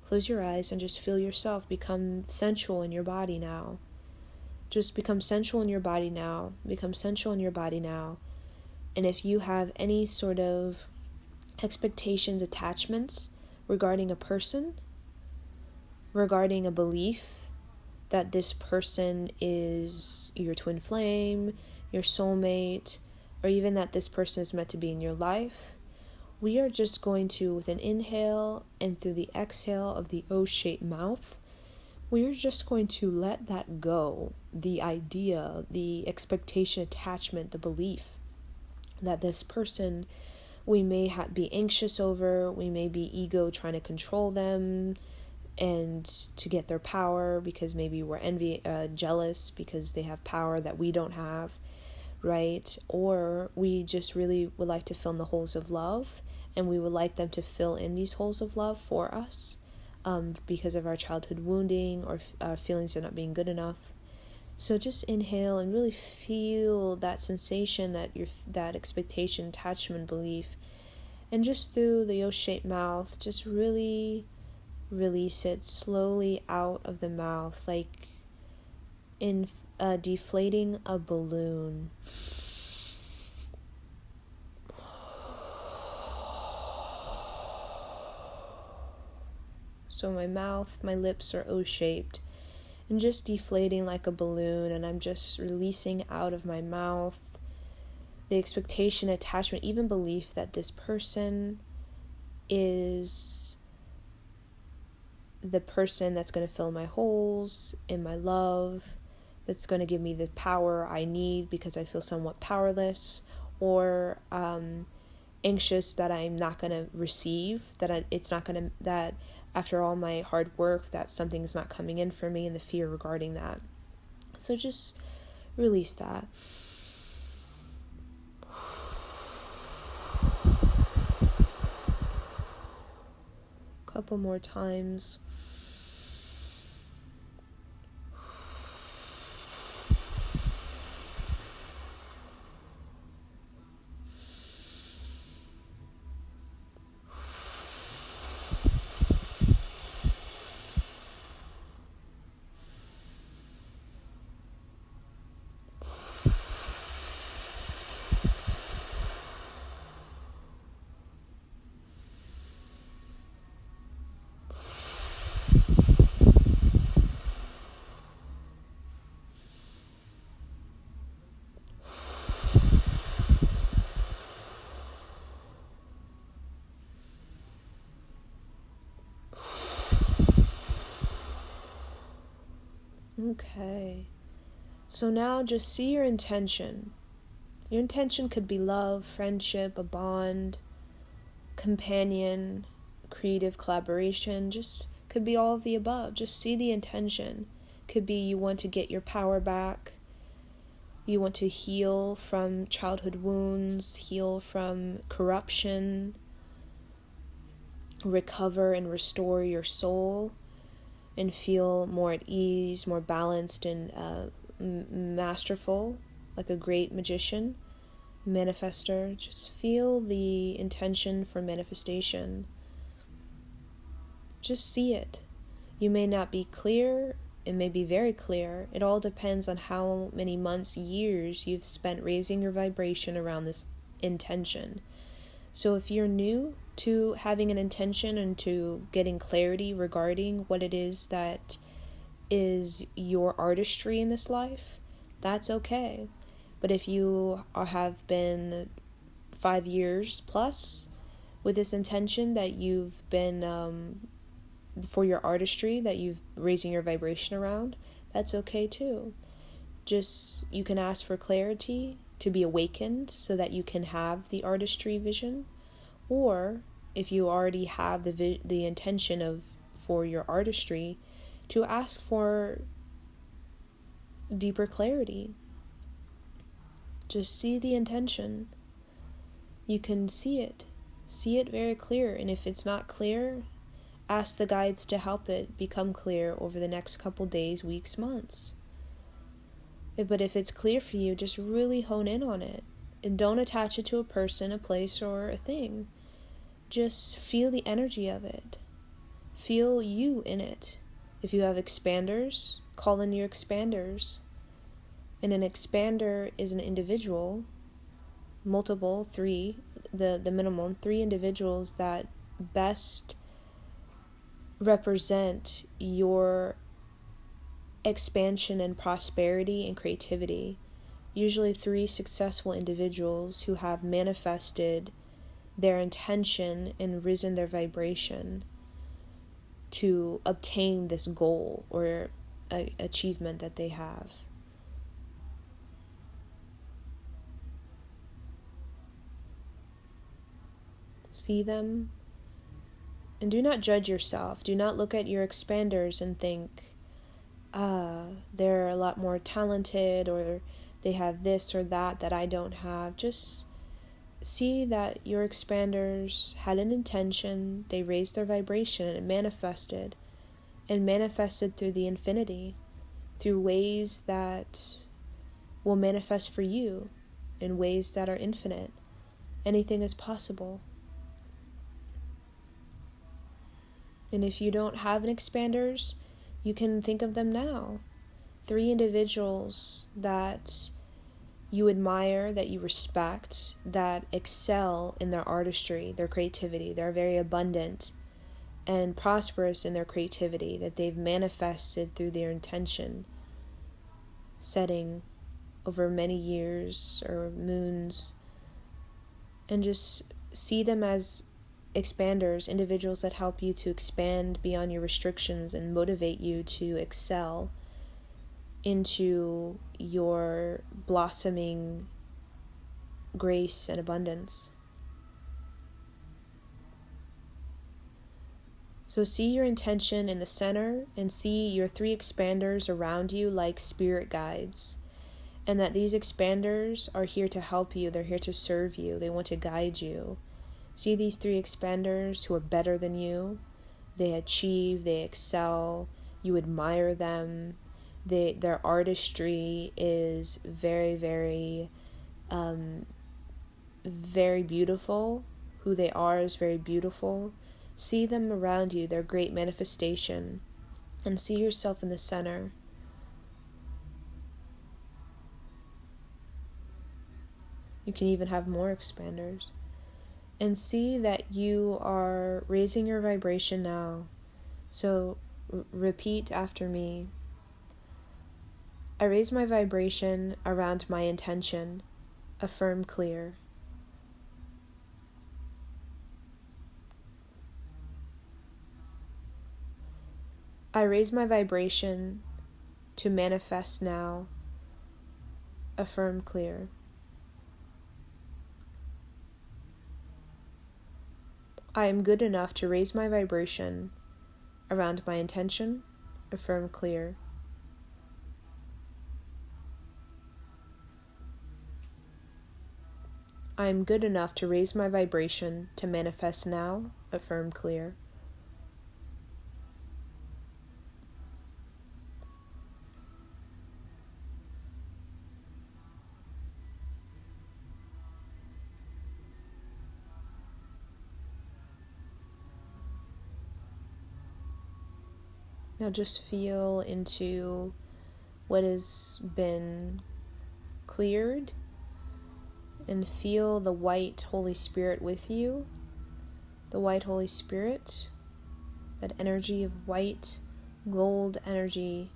Close your eyes and just feel yourself become sensual in your body now. Just become sensual in your body now. Become sensual in your body now. And if you have any sort of expectations, attachments regarding a person, regarding a belief that this person is your twin flame, your soulmate, or even that this person is meant to be in your life, we are just going to, with an inhale and through the exhale of the O-shaped mouth, we are just going to let that go. The idea, the expectation, attachment, the belief that this person we may be anxious over, we may be ego trying to control them and to get their power, because maybe we're jealous because they have power that we don't have, right? Or we just really would like to fill in the holes of love, and we would like them to fill in these holes of love for us, because of our childhood wounding or feelings of not being good enough. So just inhale and really feel that sensation, that expectation, attachment, belief, and just through the O-shaped mouth, just really release it slowly out of the mouth, like in deflating a balloon. So my lips are O-shaped and just deflating like a balloon, and I'm just releasing out of my mouth the expectation, attachment, even belief that this person is the person that's going to fill my holes in my love, that's going to give me the power I need because I feel somewhat powerless, or anxious that I'm not going to receive, that after all my hard work, that something's not coming in for me, and the fear regarding that. So just release that. couple more times. Okay. So now just see your intention. Your intention could be love, friendship, a bond, companion, creative collaboration, just could be all of the above. Just see the intention. Could be you want to get your power back. You want to heal from childhood wounds, heal from corruption, recover and restore your soul, and feel more at ease, more balanced, and masterful, like a great magician, manifester. Just feel the intention for manifestation. Just see it. You may not be clear, it may be very clear. It all depends on how many months, years you've spent raising your vibration around this intention. So if you're new to having an intention and to getting clarity regarding what it is that is your artistry in this life, that's okay. But if you have been 5 years plus with this intention that you've been for your artistry, that you've raising your vibration around, that's okay too. Just, you can ask for clarity to be awakened so that you can have the artistry vision. Or if you already have the intention of for your artistry, to ask for deeper clarity. Just see the intention. You can see it very clear. And if it's not clear, ask the guides to help it become clear over the next couple days, weeks, months. But if it's clear for you, just really hone in on it. And don't attach it to a person, a place, or a thing. Just feel the energy of it. Feel you in it. If you have expanders, call in your expanders. And an expander is an individual, multiple, 3, the minimum, 3 individuals that best represent your expansion and prosperity and creativity. Usually 3 successful individuals who have manifested their intention and risen their vibration to obtain this goal or achievement that they have. See them, and do not judge yourself. Do not look at your expanders and think, they're a lot more talented, or they have this or that I don't have. Just see that your expanders had an intention, they raised their vibration, and it manifested through the infinity, through ways that will manifest for you in ways that are infinite. Anything is possible. And if you don't have an expanders, you can think of them now. 3 individuals that you admire, that you respect, that excel in their artistry, their creativity. They're very abundant and prosperous in their creativity that they've manifested through their intention setting over many years or moons. And just see them as expanders, individuals that help you to expand beyond your restrictions and motivate you to excel into your blossoming grace and abundance. So see your intention in the center and see your 3 expanders around you like spirit guides, and that these expanders are here to help you. They're here to serve you. They want to guide you. See these 3 expanders who are better than you, They achieve, they excel, you admire them. Their artistry is very, very, very beautiful. Who they are is very beautiful. See them around you, their great manifestation, and see yourself in the center. You can even have more expanders. And see that you are raising your vibration now. So repeat after me. I raise my vibration around my intention. Affirm clear. I raise my vibration to manifest now. Affirm clear. I am good enough to raise my vibration around my intention. Affirm clear. I am good enough to raise my vibration to manifest now. Affirm clear. Now just feel into what has been cleared and feel the white Holy Spirit with you. The white Holy Spirit, that energy of white, gold energy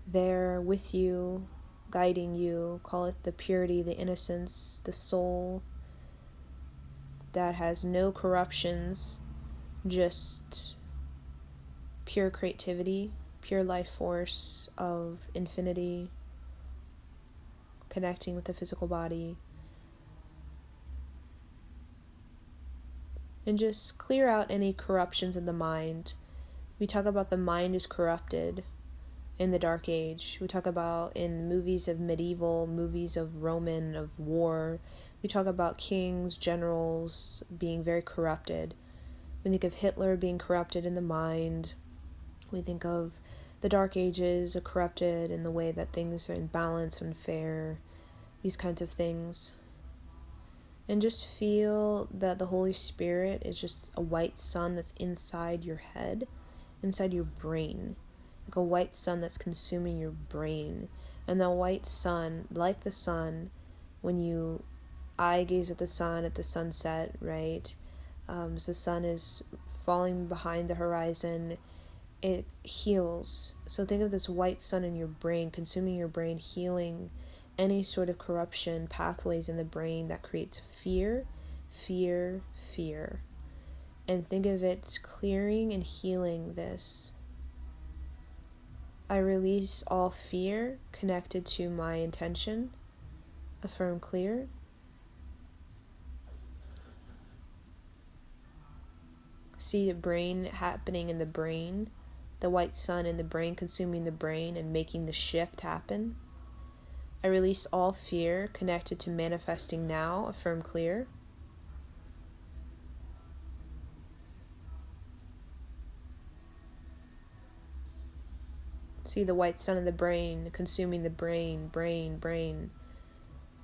there with you, guiding you. Call it the purity, the innocence, the soul that has no corruptions, just pure creativity, pure life force of infinity, connecting with the physical body. And just clear out any corruptions in the mind. We talk about the mind is corrupted in the Dark Age. We talk about in movies of medieval, movies of Roman, of war. We talk about kings, generals being very corrupted. We think of Hitler being corrupted in the mind. We think of the Dark Ages corrupted in the way that things are imbalanced, unfair, these kinds of things. And just feel that the Holy Spirit is just a white sun that's inside your head, inside your brain. Like a white sun that's consuming your brain. And that white sun, like the sun, when you eye gaze at the sunset, right? As the sun is falling behind the horizon, it heals. So think of this white sun in your brain, consuming your brain, healing any sort of corruption, pathways in the brain that creates fear, fear, fear. And think of it clearing and healing this. I release all fear connected to my intention. Affirm clear. See the brain happening in the brain. The white sun in the brain consuming the brain and making the shift happen. I release all fear connected to manifesting now. Affirm clear. See the white sun in the brain consuming the brain, brain, brain.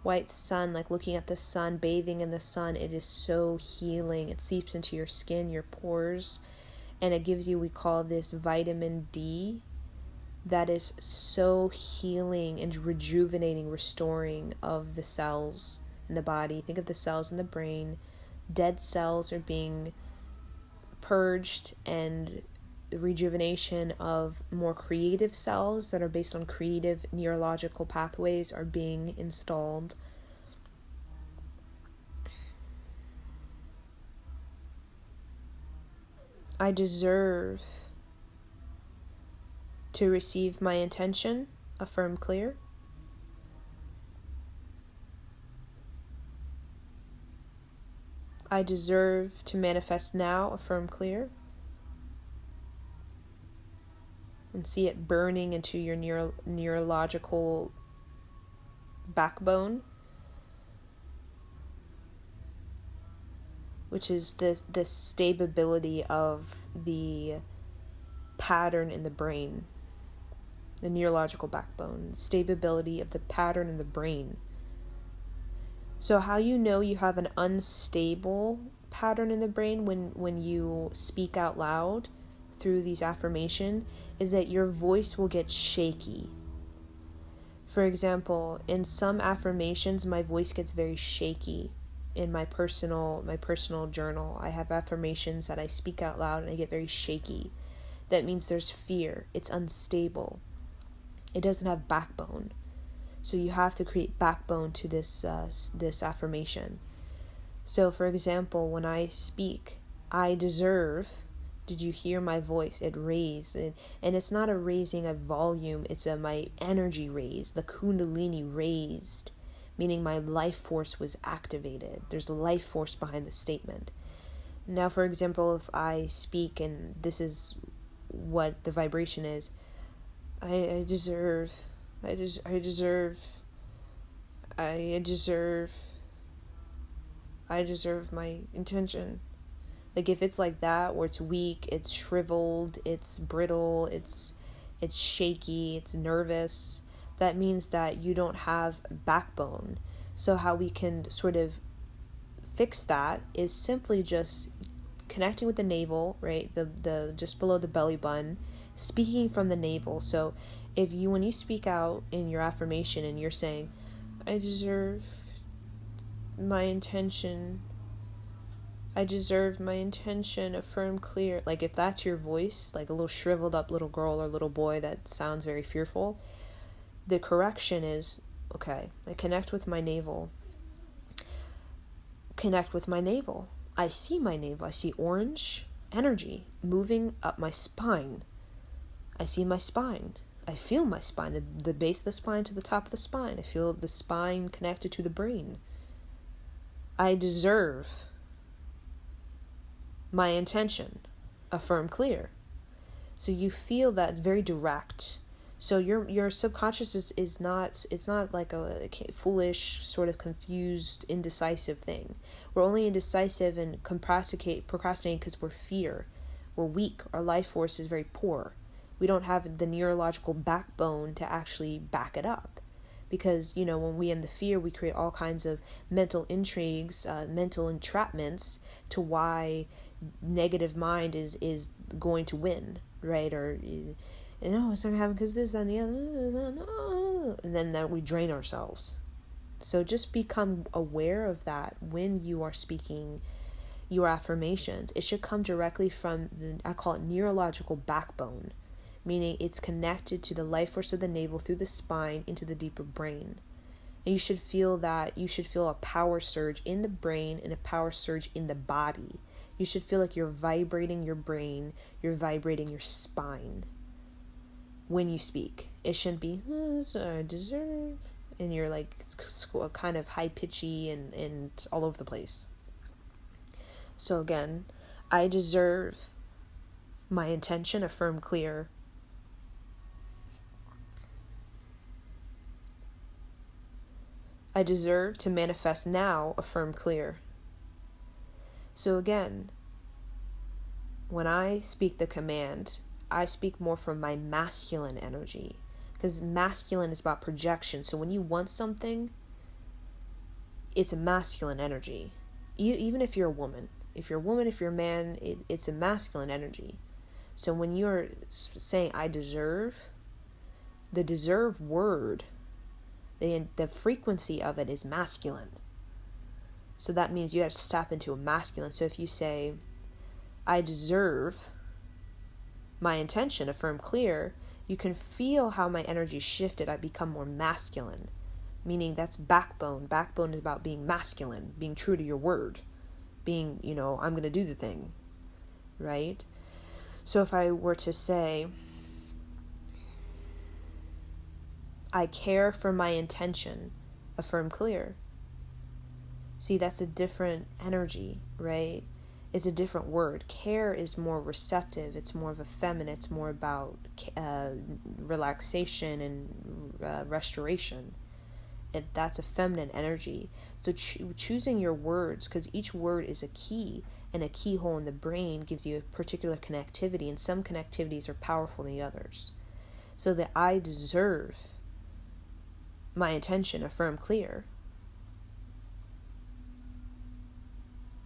White sun, like looking at the sun, bathing in the sun. It is so healing. It seeps into your skin, your pores, and it gives you, we call this vitamin D, that is so healing and rejuvenating, restoring of the cells in the body. Think of the cells in the brain. Dead cells are being purged, and rejuvenation of more creative cells that are based on creative neurological pathways are being installed. I deserve to receive my intention. Affirm clear. I deserve to manifest now. Affirm clear. And see it burning into your neurological backbone. which is the stability of the pattern in the brain, the neurological backbone, stability of the pattern in the brain. So how you know you have an unstable pattern in the brain when you speak out loud through these affirmations is that your voice will get shaky. For example, in some affirmations, my voice gets very shaky. In my personal journal, I have affirmations that I speak out loud and I get very shaky. That means there's fear. It's unstable. It doesn't have backbone. So you have to create backbone to this affirmation. So, for example, when I speak, I deserve. Did you hear my voice? It raised, and it's not a raising of volume. It's my energy raised. The kundalini raised, meaning my life force was activated. There's life force behind the statement. Now, for example, if I speak, and this is what the vibration is, I deserve my intention. Like if it's like that, where it's weak, it's shriveled, it's brittle, it's shaky, it's nervous, that means that you don't have backbone. So how we can sort of fix that is simply just connecting with the navel, right? The just below the belly button, speaking from the navel. So when you speak out in your affirmation and you're saying, I deserve my intention, affirm clear. Like if that's your voice, like a little shriveled up little girl or little boy that sounds very fearful, the correction is, okay, I connect with my navel. I see my navel. I see orange energy moving up my spine. I see my spine. I feel my spine, the base of the spine to the top of the spine. I feel the spine connected to the brain. I deserve my intention, affirm clear. So you feel that it's very direct. So your subconscious is not, it's not like a foolish, sort of confused, indecisive thing. We're only indecisive and procrastinating because we're weak. Our life force is very poor. We don't have the neurological backbone to actually back it up. Because, when we in the fear, we create all kinds of mental intrigues, mental entrapments to why negative mind is going to win, right? Or, it's not going to happen because this and the other, and then we drain ourselves. So just become aware of that when you are speaking your affirmations. It should come directly from I call it neurological backbone, meaning it's connected to the life force of the navel through the spine into the deeper brain. And you should feel a power surge in the brain and a power surge in the body. You should feel like you're vibrating your brain, you're vibrating your spine when you speak. It shouldn't be, I deserve, and you're like kind of high pitchy and all over the place. So again, I deserve my intention, affirm clear. I deserve to manifest now, affirm clear. So again, when I speak the command, I speak more from my masculine energy, because masculine is about projection. So when you want something, it's a masculine energy. Even if you're a woman, if you're a man, it's a masculine energy. So when you're saying I deserve, the deserve word, the frequency of it is masculine. So that means you have to step into a masculine. So if you say, I deserve my intention, affirm clear, you can feel how my energy shifted. I become more masculine, meaning that's backbone. Backbone is about being masculine, being true to your word, being, I'm going to do the thing, right? So if I were to say, I care for my intention, affirm clear. See, that's a different energy, right? It's a different word. Care is more receptive. It's more of a feminine. It's more about relaxation and restoration. That's a feminine energy. So choosing your words, because each word is a key, and a keyhole in the brain gives you a particular connectivity, and some connectivities are powerful than the others. So that I deserve my intention, affirm, clear.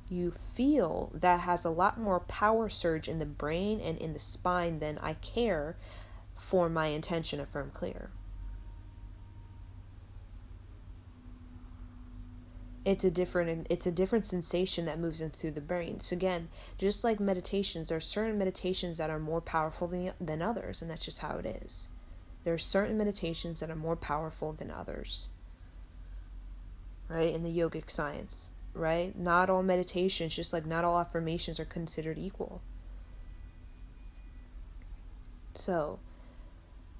You feel that has a lot more power surge in the brain and in the spine than I care for my intention, affirm, clear. It's a different sensation that moves in through the brain. So again, just like meditations, there are certain meditations that are more powerful than others, and that's just how it is. There are certain meditations that are more powerful than others, right? In the yogic science, right? Not all meditations, just like not all affirmations, are considered equal. So,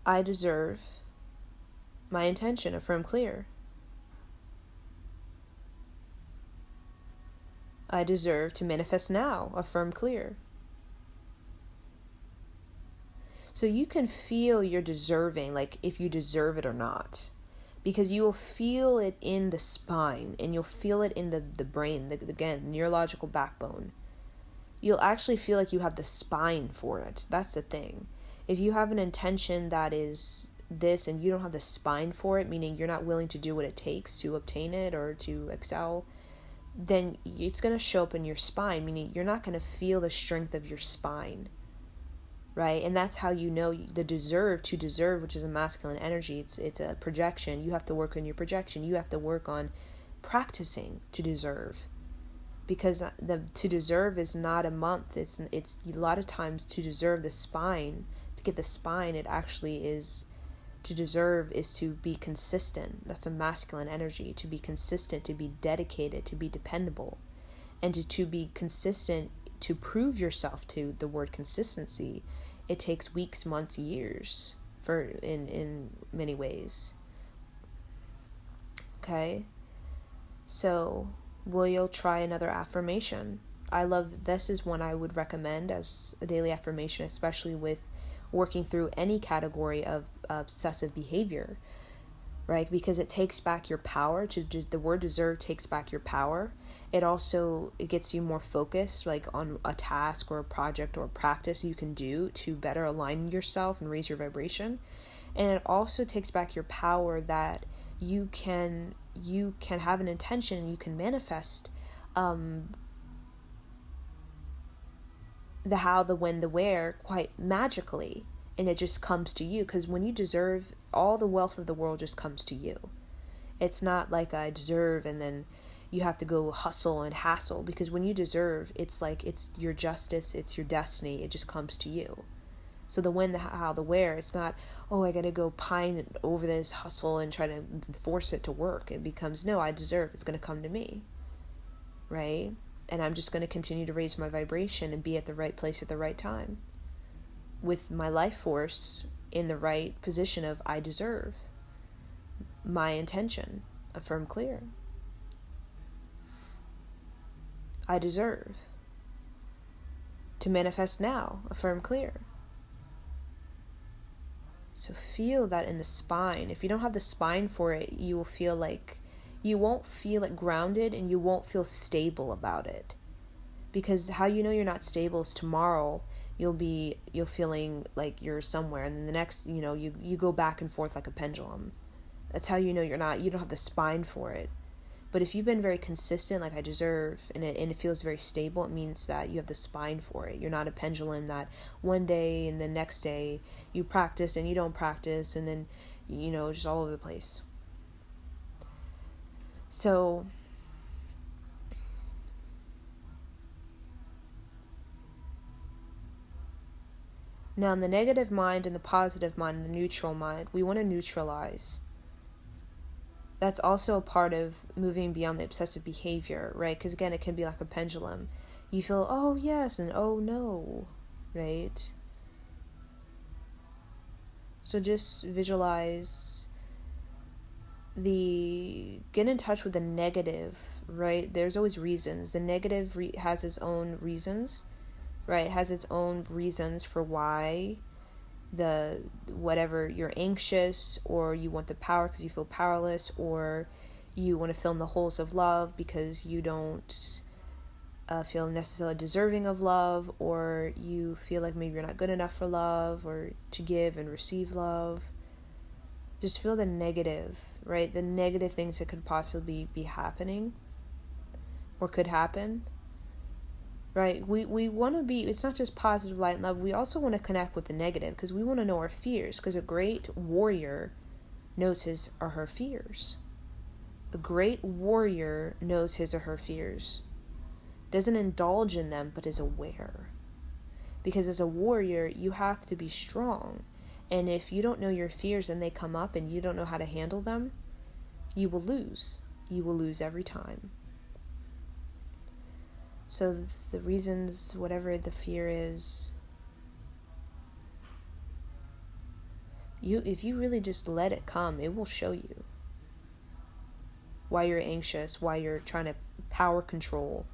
I deserve my intention, affirm, clear. I deserve to manifest now, affirm, clear. So you can feel you're deserving, like if you deserve it or not, because you will feel it in the spine, and you'll feel it in the brain, again, neurological backbone. You'll actually feel like you have the spine for it. That's the thing. If you have an intention that is this and you don't have the spine for it, meaning you're not willing to do what it takes to obtain it or to excel, then it's going to show up in your spine, meaning you're not going to feel the strength of your spine, right? And that's how you know the to deserve, which is a masculine energy. It's a projection. You have to work on your projection. You have to work on practicing to deserve, because to deserve is not a month. It's a lot of times to deserve the spine, to get the spine, it actually is. To deserve is to be consistent. That's a masculine energy. To be consistent, to be dedicated, to be dependable. And to be consistent, to prove yourself, to the word consistency, it takes weeks, months, years in many ways. Okay? So, will you try another affirmation? This is one I would recommend as a daily affirmation, especially with working through any category of obsessive behavior, right? Because it takes back your power. The word deserve takes back your power. It gets you more focused, like on a task or a project or a practice you can do to better align yourself and raise your vibration. And it also takes back your power that you can have an intention and you can manifest the how, the when, the where quite magically, and it just comes to you. Because when you deserve, all the wealth of the world just comes to you. It's not like I deserve and then you have to go hustle and hassle, because when you deserve, it's like it's your justice, it's your destiny, it just comes to you. So the when, the how, the where, it's not, oh, I gotta go pine over this hustle and try to force it to work. It becomes, no, I deserve, it's gonna come to me, right? And I'm just going to continue to raise my vibration and be at the right place at the right time, with my life force in the right position of I deserve my intention, affirm, clear. I deserve to manifest now, affirm, clear. So feel that in the spine. If you don't have the spine for it, you will feel like you won't feel it grounded, and you won't feel stable about it. Because how you know you're not stable is tomorrow you'll feeling like you're somewhere, and then the next, you go back and forth like a pendulum. That's how you know you don't have the spine for it. But if you've been very consistent, like I deserve, and it feels very stable, it means that you have the spine for it. You're not a pendulum that one day and the next day you practice and you don't practice, and then, just all over the place. So, now in the negative mind and the positive mind and the neutral mind, we want to neutralize. That's also a part of moving beyond the obsessive behavior, right? Because again, it can be like a pendulum. You feel, oh yes, and oh no, right? So just visualize get in touch with the negative, right? There's always reasons. The negative has its own reasons, right? It has its own reasons for why the whatever, you're anxious, or you want the power because you feel powerless, or you want to fill in the holes of love because you don't feel necessarily deserving of love, or you feel like maybe you're not good enough for love or to give and receive love. Just feel the negative, right? The negative things that could possibly be happening or could happen, right? We want to be, it's not just positive light and love. We also want to connect with the negative because we want to know our fears, because a great warrior knows his or her fears. A great warrior knows his or her fears. Doesn't indulge in them, but is aware. Because as a warrior, you have to be strong. And if you don't know your fears and they come up and you don't know how to handle them, you will lose. You will lose every time. So the reasons, whatever the fear is, if you really just let it come, it will show you why you're anxious, why you're trying to power control,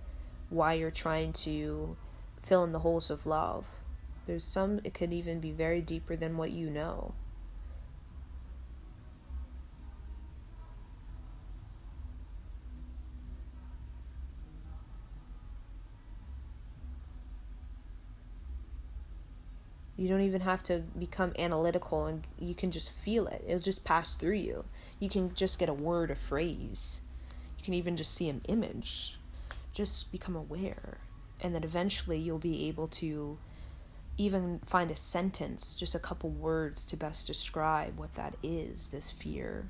why you're trying to fill in the holes of love. There's some, it could even be very deeper than what you know. You don't even have to become analytical, and you can just feel it. It'll just pass through you. You can just get a word, a phrase. You can even just see an image. Just become aware. And then eventually you'll be able to even find a sentence, just a couple words to best describe what that is, this fear.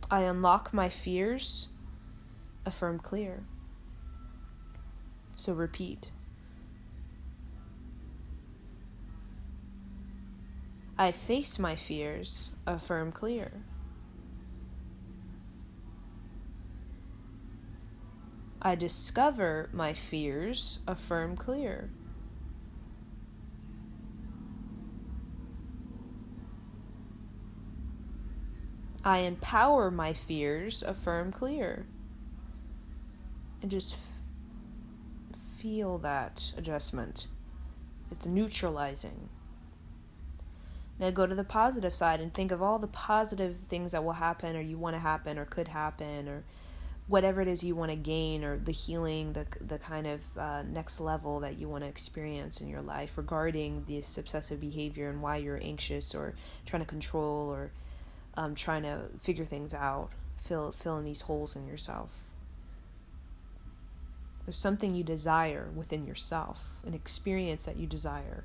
I unlock my fears, affirm clear. So repeat. I face my fears, affirm clear. I discover my fears, affirm clear. I empower my fears, affirm clear. And just feel that adjustment. It's neutralizing. Now go to the positive side and think of all the positive things that will happen, or you want to happen, or could happen, or whatever it is you want to gain, or the healing, the kind of next level that you want to experience in your life regarding this obsessive behavior and why you're anxious or trying to control or trying to figure things out, fill in these holes in yourself. There's something you desire within yourself, an experience that you desire.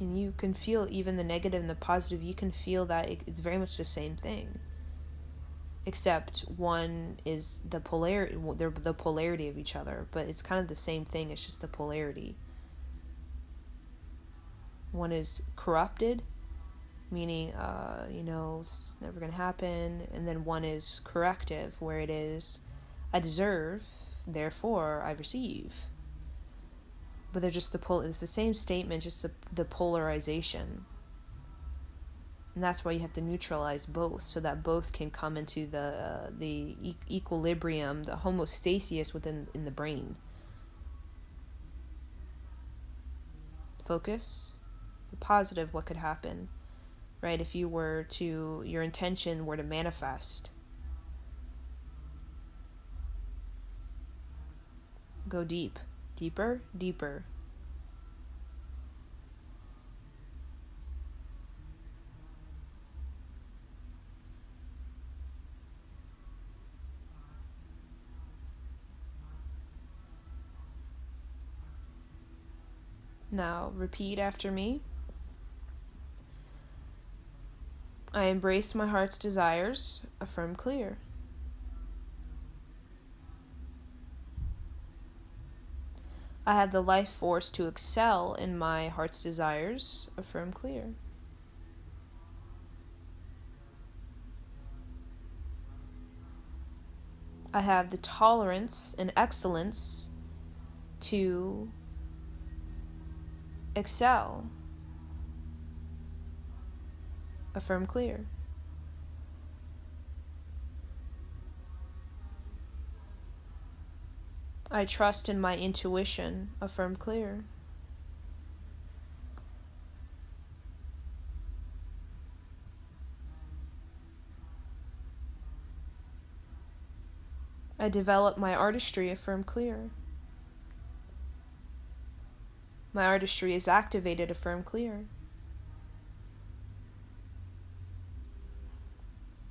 And you can feel even the negative and the positive, you can feel that it's very much the same thing. Except one is they're the polarity of each other, but it's kind of the same thing, it's just the polarity. One is corrupted, meaning, it's never going to happen. And then one is corrective, where it is, I deserve, therefore I receive. But they're just it's the same statement, just the polarization. And that's why you have to neutralize both, so that both can come into the equilibrium, the homeostasis in the brain. Focus. The positive, what could happen, right? If your intention were to manifest. Go deep. Deeper, deeper. Now, repeat after me. I embrace my heart's desires, affirm clear. I have the life force to excel in my heart's desires, affirm clear. I have the tolerance and excellence to excel, affirm clear. I trust in my intuition. Affirm clear. I develop my artistry. Affirm clear. My artistry is activated. Affirm clear.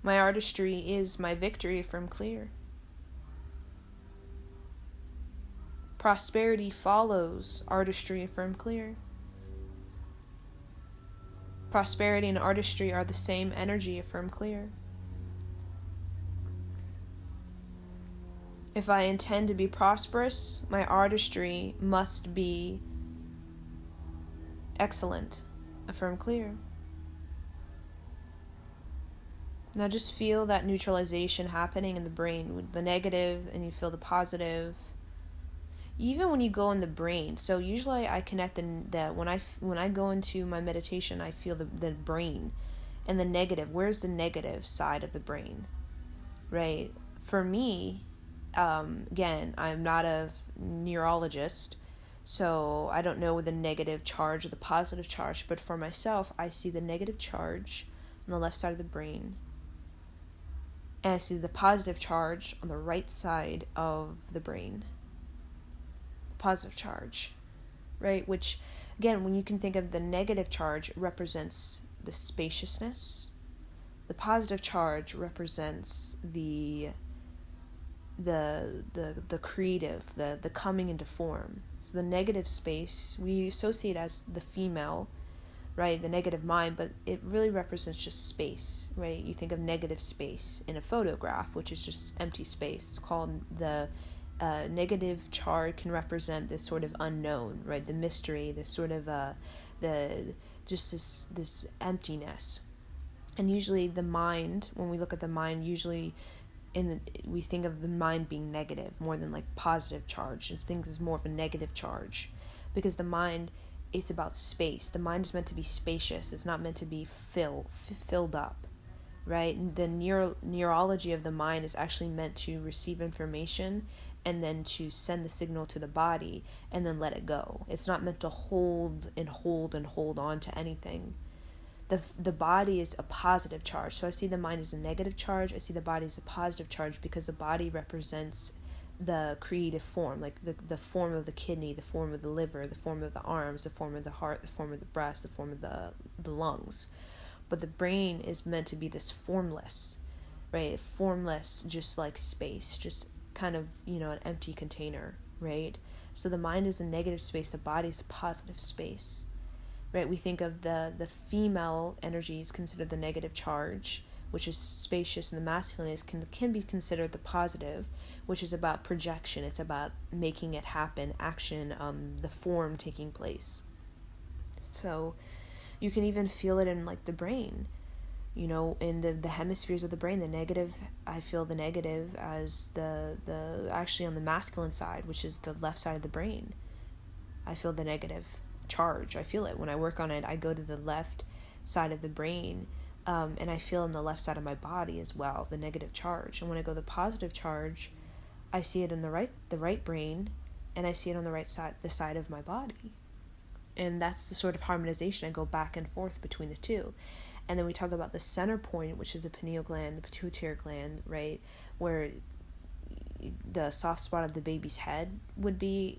My artistry is my victory. Affirm clear. Prosperity follows artistry. Affirm clear. Prosperity and artistry are the same energy. Affirm clear. If I intend to be prosperous, my artistry must be excellent. Affirm clear. Now just feel that neutralization happening in the brain with the negative, and you feel the positive. Even when you go in the brain, so usually I connect the when I go into my meditation, I feel the brain and the negative. Where's the negative side of the brain, right? For me, again, I'm not a neurologist, so I don't know the negative charge or the positive charge, but for myself, I see the negative charge on the left side of the brain, and I see the positive charge on the right side of the brain. Positive charge, right? Which, again, when you can think of the negative charge, it represents the spaciousness. The positive charge represents the creative, the coming into form. So the negative space we associate as the female, right? The negative mind, but it really represents just space, right? You think of negative space in a photograph, which is just empty space. It's called the negative charge can represent this sort of unknown, right? The mystery, this sort of this emptiness. And usually the mind, when we look at the mind, usually we think of the mind being negative more than like positive charge. And things is more of a negative charge, because the mind, it's about space. The mind is meant to be spacious. It's not meant to be filled up, right? And the neurology of the mind is actually meant to receive information and then to send the signal to the body and then let it go. It's not meant to hold on to anything. The body is a positive charge. So I see the mind as a negative charge. I see the body as a positive charge because the body represents the creative form, like the form of the kidney, the form of the liver, the form of the arms, the form of the heart, the form of the breast, the form of the lungs. But the brain is meant to be this formless, right? Formless, just like space, just kind of, an empty container, right? So the mind is a negative space, the body is a positive space, right? We think of the female energy is considered the negative charge, which is spacious, and the masculine is can be considered the positive, which is about projection. It's about making it happen, action, the form taking place. So you can even feel it in like the brain, in the hemispheres of the brain. The negative, I feel the negative as the actually on the masculine side, which is the left side of the brain. I feel the negative charge. I feel it when I work on it. I go to the left side of the brain, and I feel in the left side of my body as well the negative charge. And when I go the positive charge, I see it in the right brain, and I see it on the right side, the side of my body. And that's the sort of harmonization. I go back and forth between the two. And then we talk about the center point, which is the pineal gland, the pituitary gland, right, where the soft spot of the baby's head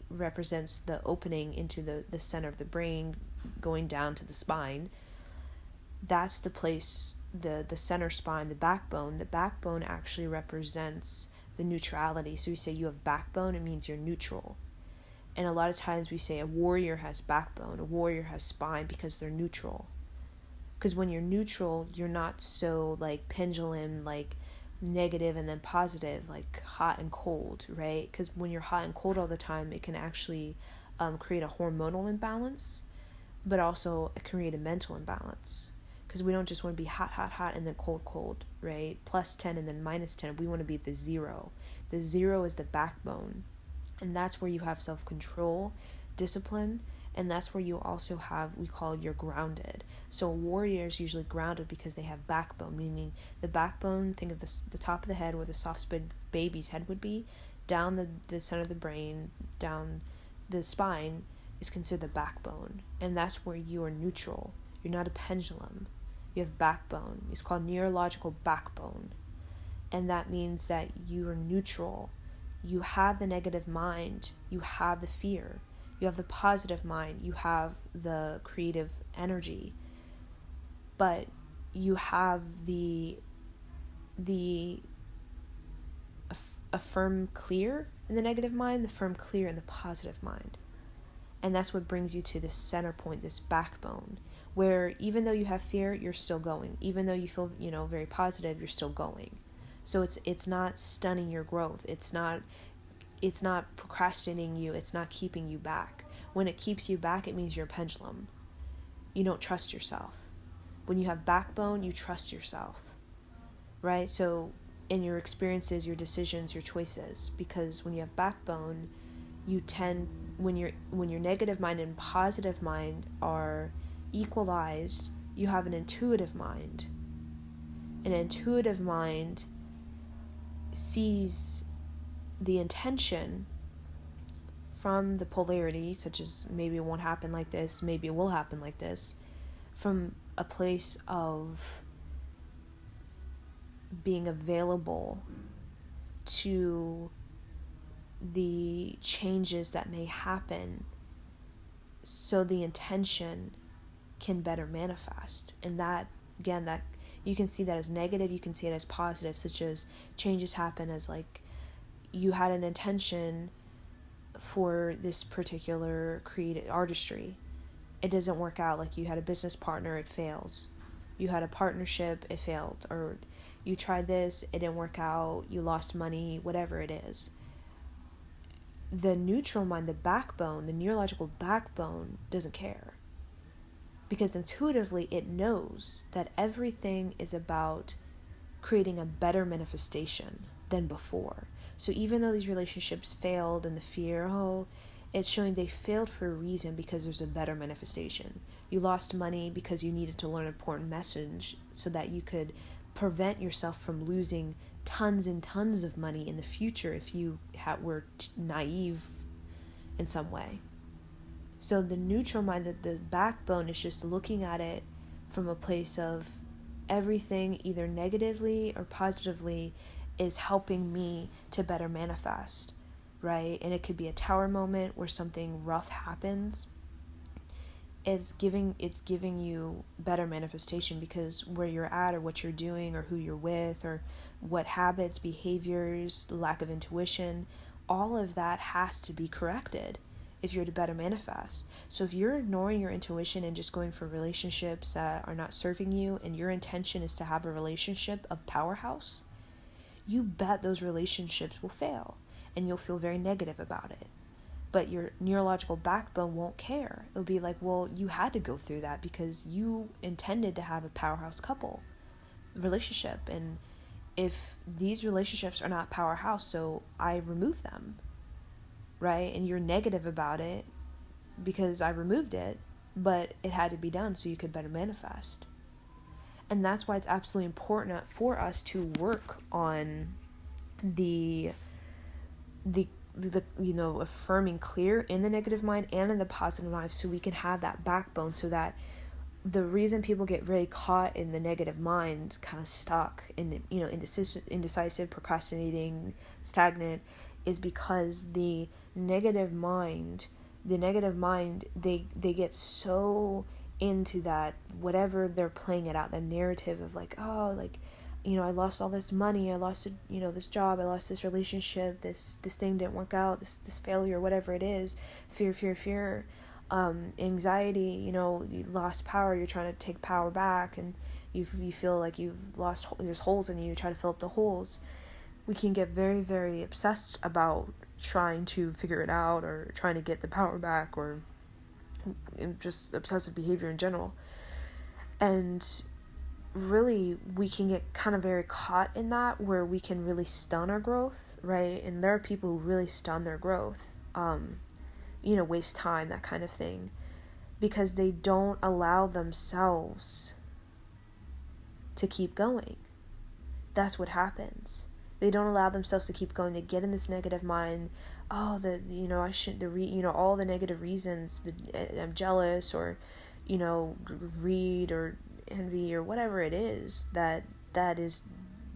represents the opening into the center of the brain, going down to the spine. That's the place, the center spine, the backbone. The backbone actually represents the neutrality. So we say you have backbone, it means you're neutral. And a lot of times we say a warrior has backbone, a warrior has spine, because they're neutral. Because when you're neutral, you're not so like pendulum, like negative and then positive, like hot and cold, right? Because when you're hot and cold all the time, it can actually create a hormonal imbalance, but also it can create a mental imbalance. Because we don't just want to be hot, hot, hot, and then cold, cold, right? Plus 10 and then minus 10. We want to be at the zero. The zero is the backbone. And that's where you have self-control, discipline, and that's where you also have, we call you're grounded. So a warrior is usually grounded because they have backbone, meaning the backbone, think of the top of the head where the soft spine baby's head would be. down the center of the brain, down the spine, is considered the backbone. And that's where you are neutral. You're not a pendulum. You have backbone. It's called neurological backbone. And that means that you are neutral. You have the negative mind. You have the fear. You have the positive mind. You have the creative energy. But you have the a firm clear in the negative mind, the firm clear in the positive mind. And that's what brings you to this center point, this backbone, where even though you have fear, you're still going. Even though you feel, very positive, you're still going. So it's not stunning your growth. It's not procrastinating you. It's not keeping you back. When it keeps you back, it means you're a pendulum. You don't trust yourself. When you have backbone, you trust yourself, right? So in your experiences, your decisions, your choices, because when you have backbone, you tend, when your negative mind and positive mind are equalized, you have an intuitive mind. An intuitive mind sees the intention from the polarity, such as maybe it won't happen like this, maybe it will happen like this, from a place of being available to the changes that may happen, so the intention can better manifest. And that, again, that you can see that as negative, you can see it as positive, such as changes happen as like you had an intention for this particular creative artistry. It doesn't work out. Like you had a business partner, it fails. You had a partnership, it failed. Or you tried this, it didn't work out, you lost money, whatever it is. The neutral mind, the backbone, the neurological backbone doesn't care. Because intuitively it knows that everything is about creating a better manifestation than before. So even though these relationships failed and the fear, it's showing they failed for a reason, because there's a better manifestation. You lost money because you needed to learn an important message so that you could prevent yourself from losing tons and tons of money in the future if you were naive in some way. So the neutral mind, the backbone, is just looking at it from a place of everything, either negatively or positively, is helping me to better manifest, right? And it could be a tower moment where something rough happens. It's giving you better manifestation, because where you're at or what you're doing or who you're with or what habits, behaviors, lack of intuition, all of that has to be corrected if you're to better manifest. So if you're ignoring your intuition and just going for relationships that are not serving you, and your intention is to have a relationship of powerhouse, you bet those relationships will fail and you'll feel very negative about it. But your neurological backbone won't care. It'll be like, well, you had to go through that because you intended to have a powerhouse couple relationship. And if these relationships are not powerhouse, so I remove them, right? And you're negative about it because I removed it, but it had to be done so you could better manifest. And that's why it's absolutely important for us to work on the affirming clear in the negative mind and in the positive mind, so we can have that backbone. So that the reason people get very caught in the negative mind, kind of stuck in, indecisive, procrastinating, stagnant, is because the negative mind, they get so into that, whatever they're playing it out, the narrative of like, I lost all this money, I lost, this job, I lost this relationship, this thing didn't work out, this failure, whatever it is, fear, anxiety, you lost power, you're trying to take power back, and you feel like you've lost, there's holes in you, you try to fill up the holes. We can get very, very obsessed about trying to figure it out, or trying to get the power back, or just obsessive behavior in general. And really, we can get kind of very caught in that, where we can really stun our growth, right? And there are people who really stun their growth, waste time, that kind of thing, because they don't allow themselves to keep going. That's what happens. They don't allow themselves to keep going. They get in this negative mind. Oh, I shouldn't, all the negative reasons that I'm jealous, or, greed or envy or whatever it is that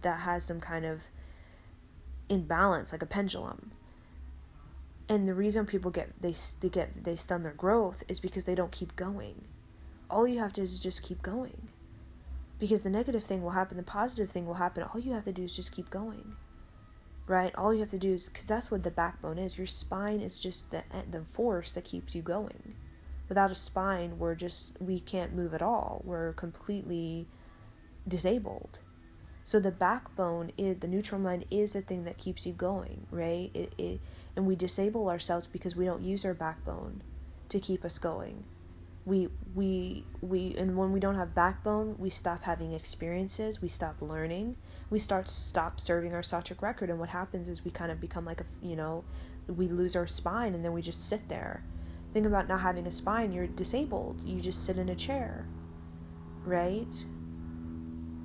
has some kind of imbalance, like a pendulum. And the reason people they stun their growth is because they don't keep going. All you have to do is just keep going. Because the negative thing will happen, the positive thing will happen. All you have to do is just keep going. Right? All you have to do is, because that's what the backbone is. Your spine is just the force that keeps you going. Without a spine, we can't move at all. We're completely disabled. So the backbone, the neutral mind, is the thing that keeps you going, right? And we disable ourselves because we don't use our backbone to keep us going. And when we don't have backbone, we stop having experiences, we stop learning, we stop serving our Sattvic record, and what happens is we kind of become like we lose our spine, and then we just sit there. Think about not having a spine. You're disabled. You just sit in a chair, right?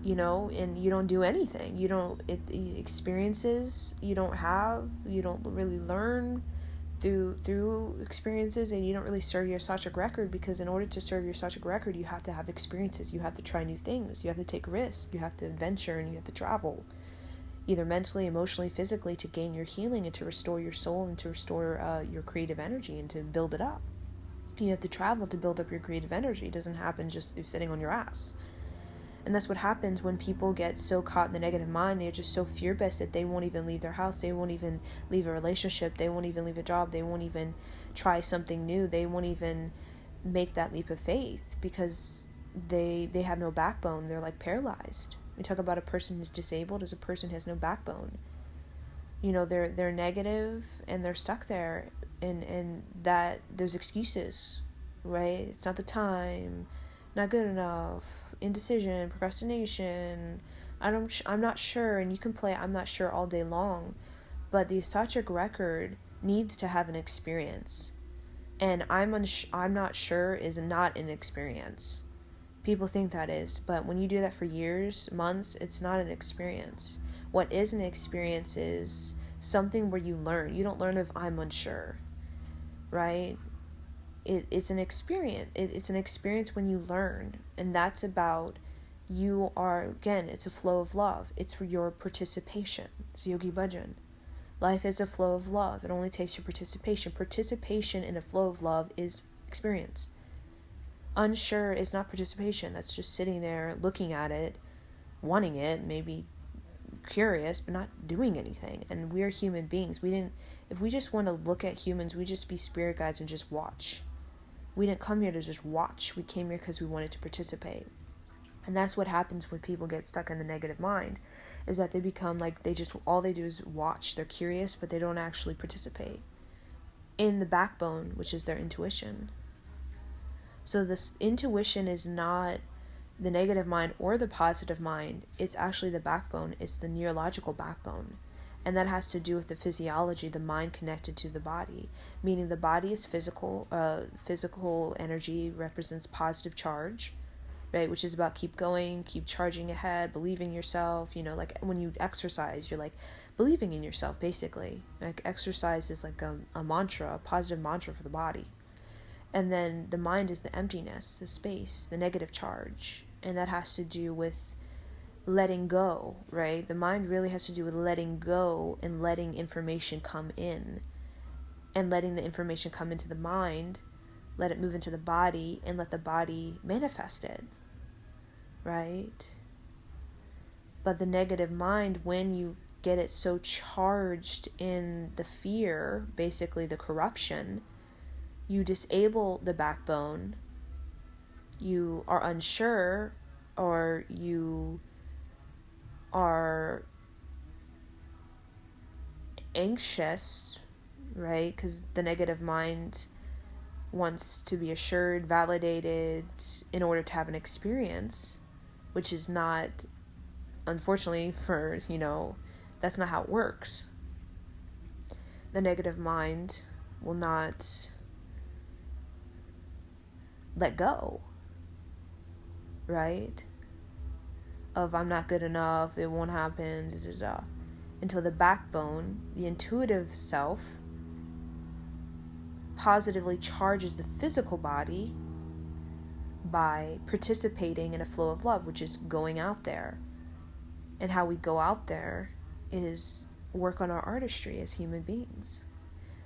And you don't do anything. Experiences you don't really learn through experiences, and you don't really serve your Sattvic record, because in order to serve your Sattvic record, you have to have experiences, you have to try new things, you have to take risks, you have to venture, and you have to travel, either mentally, emotionally, physically, to gain your healing and to restore your soul and to restore your creative energy and to build it up. You have to travel to build up your creative energy. It doesn't happen just sitting on your ass. And that's what happens when people get so caught in the negative mind. They're just so fear-based that they won't even leave their house. They won't even leave a relationship. They won't even leave a job. They won't even try something new. They won't even make that leap of faith because they have no backbone. They're like paralyzed. We talk about a person who's disabled as a person who has no backbone. They're negative and they're stuck there, and that there's excuses, right? It's not the time, not good enough, indecision, procrastination, I'm not sure, and you can play I'm not sure all day long, but the Sattvic record needs to have an experience, and I'm not sure is not an experience. People think that is, but when you do that for years, months, it's not an experience. What is an experience is something where you learn. You don't learn if I'm unsure, right? It's an experience. It's an experience when you learn, and that's about it's a flow of love. It's for your participation. It's Yogi Bhajan. Life is a flow of love. It only takes your participation. Participation in a flow of love is experience. Unsure is not participation. That's just sitting there looking at it, wanting it, maybe curious, but not doing anything. And we're human beings. If we just want to look at humans, we just be spirit guides and just watch. We didn't come here to just watch. We came here because we wanted to participate. And that's what happens when people get stuck in the negative mind, is that they become like, all they do is watch. They're curious, but they don't actually participate in the backbone, which is their intuition. So this intuition is not the negative mind or the positive mind. It's actually the backbone. It's the neurological backbone. And that has to do with the physiology, the mind connected to the body. Meaning the body is physical. Physical energy represents positive charge, right? Which is about keep going, keep charging ahead, believing yourself. Like when you exercise, you're like believing in yourself, basically. Like exercise is like a mantra, a positive mantra for the body. And then the mind is the emptiness, the space, the negative charge. And that has to do with letting go, right? The mind really has to do with letting go and letting information come in. And letting the information come into the mind, let it move into the body, and let the body manifest it, right? But the negative mind, when you get it so charged in the fear, basically the corruption, you disable the backbone, you are unsure, or you are anxious, right? Because the negative mind wants to be assured, validated in order to have an experience, which is not, unfortunately, that's not how it works. The negative mind will not let go, right? Of I'm not good enough, it won't happen, until the backbone, the intuitive self, positively charges the physical body by participating in a flow of love, which is going out there. And how we go out there is work on our artistry as human beings.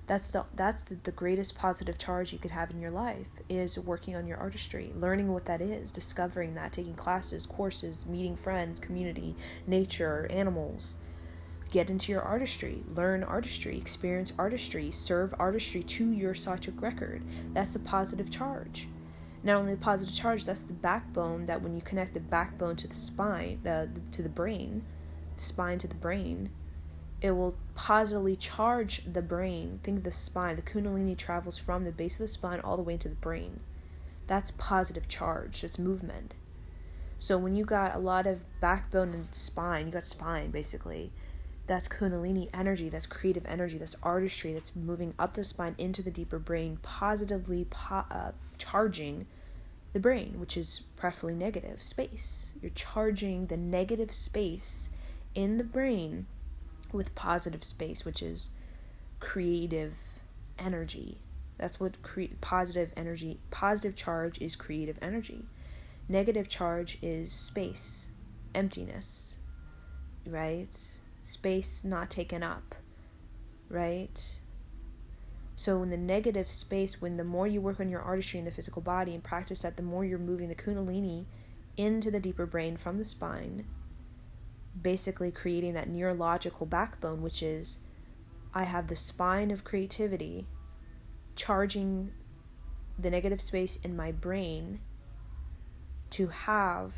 That's the greatest positive charge you could have in your life, is working on your artistry, learning what that is, discovering that, taking classes, courses, meeting friends, community, nature, animals. Get into your artistry, learn artistry, experience artistry, serve artistry to your Sattvic record. That's the positive charge. Not only the positive charge, that's the backbone, that when you connect the backbone to the spine, to the brain, spine to the brain, it will positively charge the brain. Think of the spine. The Kundalini travels from the base of the spine all the way into the brain. That's positive charge. It's movement. So when you got a lot of backbone and spine, you got spine basically. That's Kundalini energy. That's creative energy. That's artistry. That's moving up the spine into the deeper brain, positively charging the brain, which is preferably negative space. You're charging the negative space in the brain with positive space, which is creative energy. That's what positive energy, positive charge is creative energy. Negative charge is space, emptiness, right? Space not taken up, right? So in the negative space, when the more you work on your artistry in the physical body and practice that, the more you're moving the Kundalini into the deeper brain from the spine, basically creating that neurological backbone, which is, I have the spine of creativity charging the negative space in my brain to have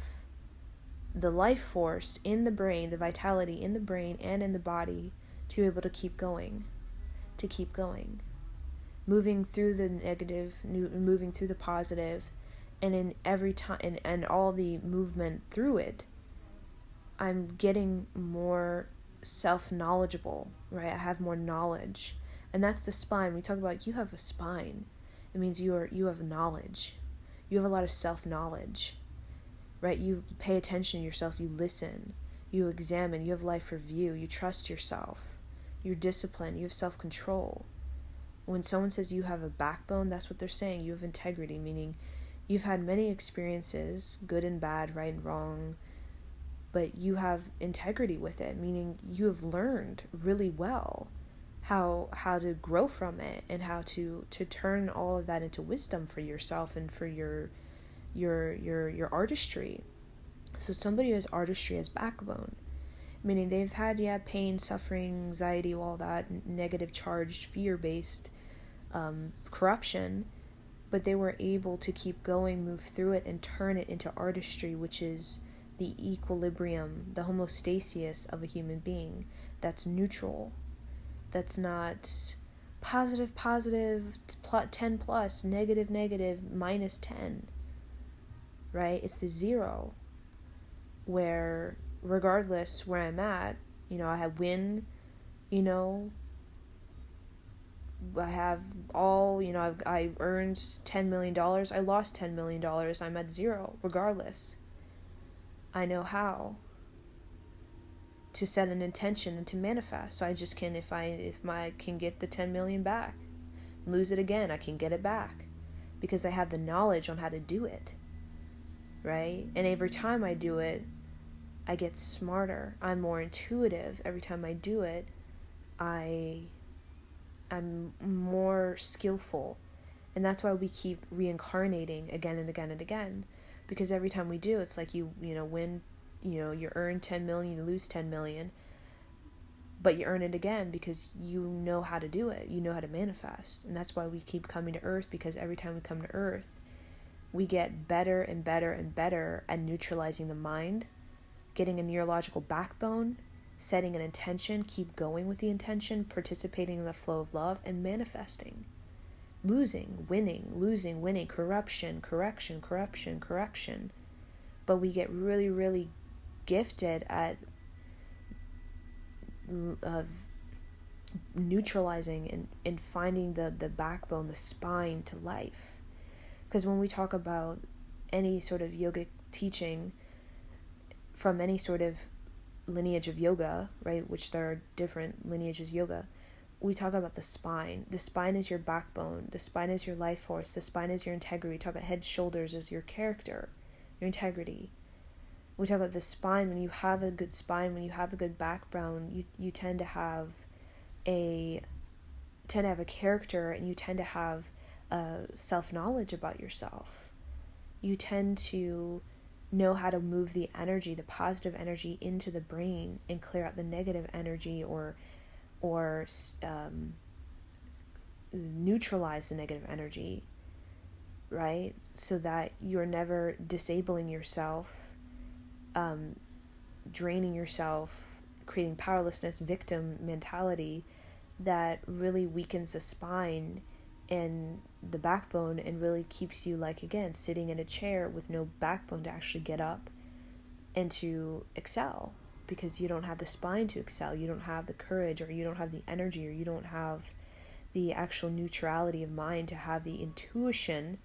the life force in the brain, the vitality in the brain and in the body to be able to keep going, moving through the negative, moving through the positive, and in every time, and all the movement through it, I'm getting more self-knowledgeable, right? I have more knowledge. And that's the spine. We talk about you have a spine. It means you have knowledge. You have a lot of self-knowledge, right? You pay attention to yourself. You listen. You examine. You have life review. You trust yourself. You're disciplined. You have self-control. When someone says you have a backbone, that's what they're saying. You have integrity, meaning you've had many experiences, good and bad, right and wrong, but you have integrity with it, meaning you have learned really well how to grow from it and how to turn all of that into wisdom for yourself and for your artistry. So somebody who has artistry as backbone, meaning they've had pain, suffering, anxiety, all that negative charged, fear-based corruption, but they were able to keep going, move through it, and turn it into artistry, which is the equilibrium, the homeostasis of a human being that's neutral, that's not positive, 10 plus, negative, minus 10, right? It's the zero, where regardless where I'm at, I have win, I have all, I earned $10 million, I lost $10 million, I'm at zero, regardless. I know how to set an intention and to manifest. So I just can, if I can get the 10 million back, lose it again, I can get it back because I have the knowledge on how to do it, right? And every time I do it, I get smarter. I'm more intuitive. Every time I do it, I'm more skillful. And that's why we keep reincarnating again and again and again. Because every time we do, it's like you win, you earn 10 million, you lose 10 million, but you earn it again because you know how to do it, you know how to manifest. And that's why we keep coming to Earth, because every time we come to Earth, we get better and better and better at neutralizing the mind, getting a neurological backbone, setting an intention, keep going with the intention, participating in the flow of love, and manifesting. Losing, winning, corruption. But we get really, really gifted at neutralizing and finding the backbone, the spine to life. Because when we talk about any sort of yogic teaching from any sort of lineage of yoga, right, which there are different lineages of yoga, we talk about the spine. The spine is your backbone. The spine is your life force. The spine is your integrity. We talk about head, shoulders as your character, your integrity. We talk about the spine. When you have a good spine, when you have a good backbone, you tend to have a character, and you tend to have self-knowledge about yourself. You tend to know how to move the energy, the positive energy, into the brain and clear out the negative energy, or neutralize the negative energy, right? So that you're never disabling yourself, draining yourself, creating powerlessness, victim mentality that really weakens the spine and the backbone, and really keeps you, like, again, sitting in a chair with no backbone to actually get up and to excel, because you don't have the spine to excel. You don't have the courage, or you don't have the energy, or you don't have the actual neutrality of mind to have the intuition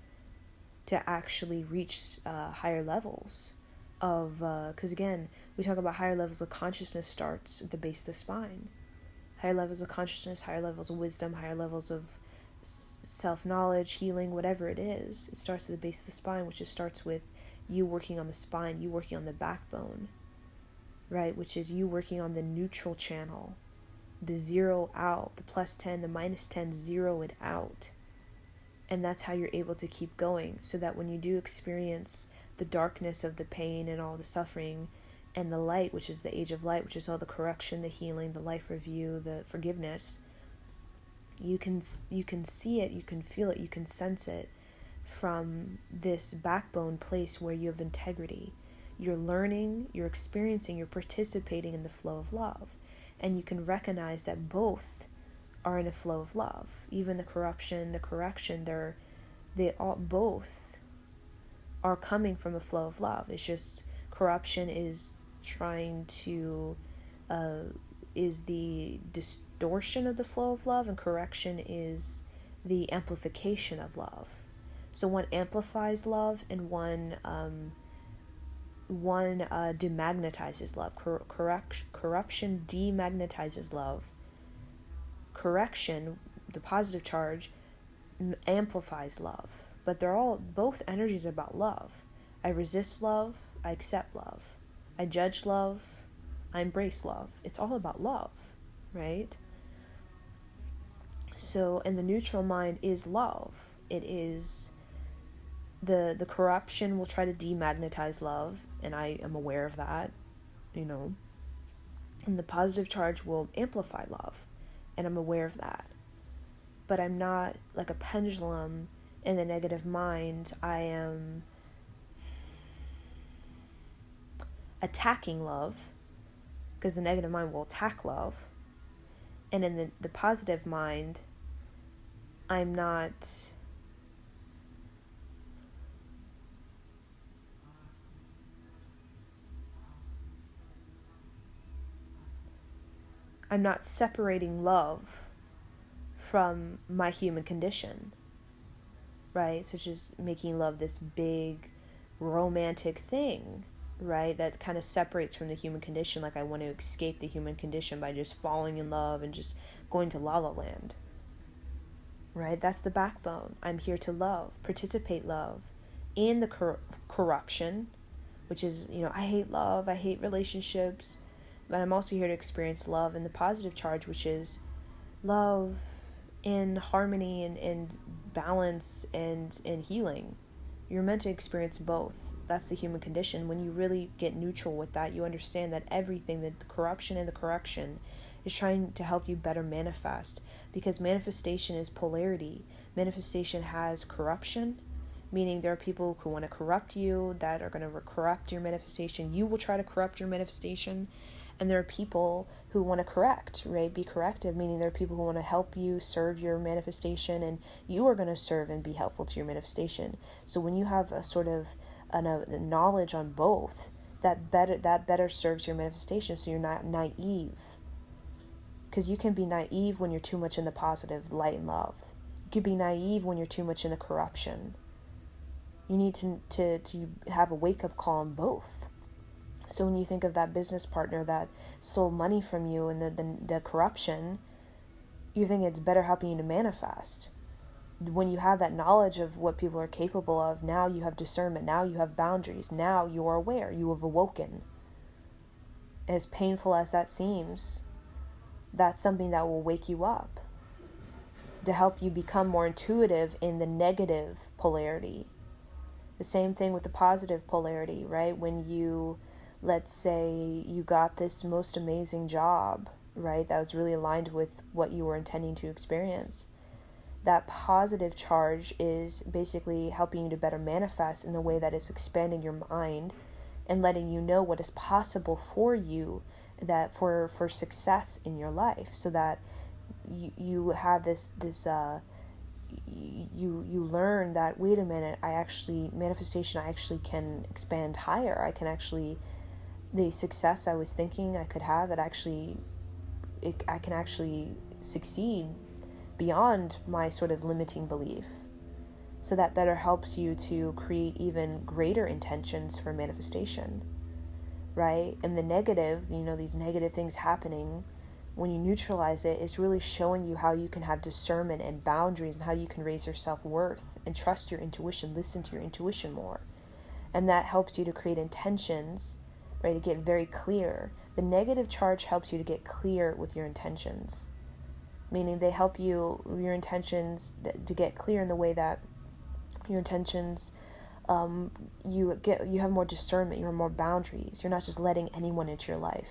to actually reach higher levels of, because again, we talk about higher levels of consciousness starts at the base of the spine. Higher levels of consciousness, higher levels of wisdom, higher levels of self-knowledge, healing, whatever it is, it starts at the base of the spine, which just starts with you working on the spine, you working on the backbone, right? Which is you working on the neutral channel, the zero out, the +10, the -10, zero it out. And that's how you're able to keep going, so that when you do experience the darkness of the pain and all the suffering, and the light, which is the age of light, which is all the correction, the healing, the life review, the forgiveness, you can see it, you can feel it, you can sense it from this backbone place where you have integrity. You're learning, you're experiencing, you're participating in the flow of love. And you can recognize that both are in a flow of love. Even the corruption, the correction, they all both are coming from a flow of love. It's just corruption is trying to is the distortion of the flow of love, and correction is the amplification of love. So one amplifies love, and one demagnetizes love. Corruption demagnetizes love. Correction, the positive charge, amplifies love. But both energies are about love. I resist love, I accept love. I judge love, I embrace love. It's all about love, right? So, and the neutral mind is love. It is the corruption will try to demagnetize love, and I am aware of that, and the positive charge will amplify love, and I'm aware of that. But I'm not like a pendulum in the negative mind. I am attacking love, because the negative mind will attack love. And in the positive mind, I'm not separating love from my human condition, right? Such as making love this big romantic thing, right? That kind of separates from the human condition. Like I want to escape the human condition by just falling in love and just going to la la land, right? That's the backbone. I'm here to love, participate love in the corruption, which is, I hate love, I hate relationships, but I'm also here to experience love in the positive charge, which is love in harmony and balance and healing. You're meant to experience both. That's the human condition. When you really get neutral with that, you understand that everything, that the corruption and the correction, is trying to help you better manifest. Because manifestation is polarity. Manifestation has corruption, meaning there are people who want to corrupt you, that are going to corrupt your manifestation. You will try to corrupt your manifestation. And there are people who want to correct, right? Be corrective, meaning there are people who want to help you serve your manifestation, and you are going to serve and be helpful to your manifestation. So when you have a sort of a knowledge on both, that better serves your manifestation, so you're not naive. Because you can be naive when you're too much in the positive light and love. You can be naive when you're too much in the corruption. You need to have a wake-up call on both. So when you think of that business partner that stole money from you and the corruption, you think it's better helping you to manifest. When you have that knowledge of what people are capable of, now you have discernment, now you have boundaries, now you are aware, you have awoken. As painful as that seems, that's something that will wake you up to help you become more intuitive in the negative polarity. The same thing with the positive polarity, right? When you, let's say you got this most amazing job, right? That was really aligned with what you were intending to experience. That positive charge is basically helping you to better manifest in the way that it's expanding your mind and letting you know what is possible for you, that for success in your life, so that you have this you learn that, wait a minute, manifestation, I actually can expand higher. I can actually, the success I was thinking I could have, I can actually succeed beyond my sort of limiting belief. So that better helps you to create even greater intentions for manifestation, right? And the negative, these negative things happening, when you neutralize it, it's really showing you how you can have discernment and boundaries and how you can raise your self-worth and trust your intuition, listen to your intuition more. And that helps you to create intentions, right, to get very clear. The negative charge helps you to get clear with your intentions, meaning they help your intentions to get clear in the way that your intentions, you have more discernment, you have more boundaries. You're not just letting anyone into your life.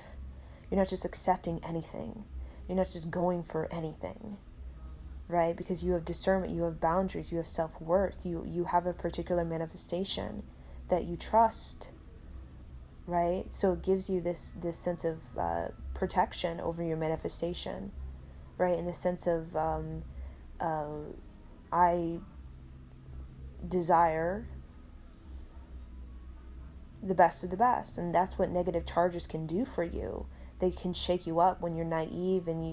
You're not just accepting anything. You're not just going for anything, right? Because you have discernment, you have boundaries, you have self-worth, you have a particular manifestation that you trust, right? So it gives you this sense of protection over your manifestation, right? In the sense of I desire the best of the best, and that's what negative charges can do for you. They can shake you up when you're naive and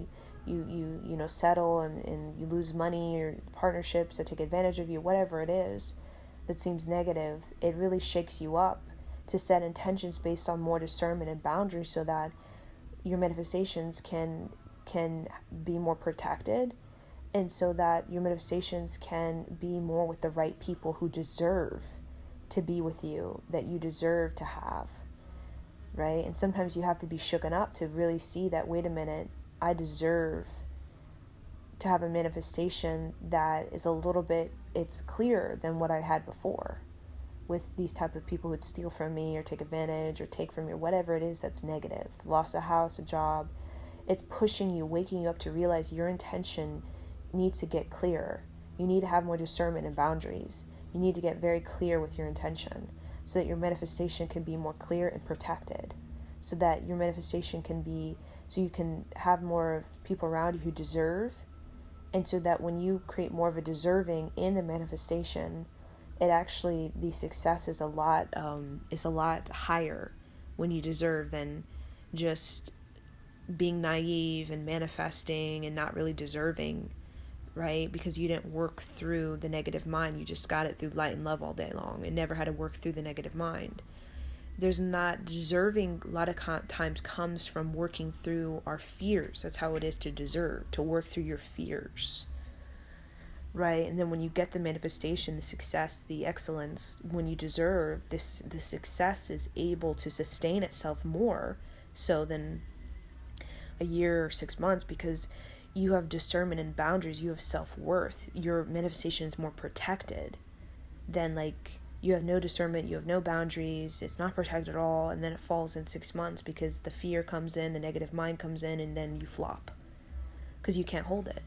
you settle and you lose money or partnerships that take advantage of you, whatever it is that seems negative. It really shakes you up to set intentions based on more discernment and boundaries, so that your manifestations can be more protected, and so that your manifestations can be more with the right people who deserve to be with you, that you deserve to have, right? And sometimes you have to be shooken up to really see that, wait a minute, I deserve to have a manifestation that is a little bit, it's clearer than what I had before with these type of people who'd steal from me or take advantage or take from me, or whatever it is that's negative. Lost a house, a job. It's pushing you, waking you up to realize your intention needs to get clearer. You need to have more discernment and boundaries. You need to get very clear with your intention so that your manifestation can be more clear and protected, so that your manifestation can be, so you can have more of people around you who deserve, and so that when you create more of a deserving in the manifestation, it actually, the success is a lot higher when you deserve than just being naive and manifesting and not really deserving, right? Because you didn't work through the negative mind. You just got it through light and love all day long and never had to work through the negative mind. There's not deserving, a lot of times comes from working through our fears. That's how it is to deserve, to work through your fears, right? And then when you get the manifestation, the success, the excellence, when you deserve this, the success is able to sustain itself more so than a year or 6 months, because you have discernment and boundaries, you have self-worth. Your manifestation is more protected than, like, you have no discernment, you have no boundaries, it's not protected at all, and then it falls in 6 months because the fear comes in, the negative mind comes in, and then you flop because you can't hold it.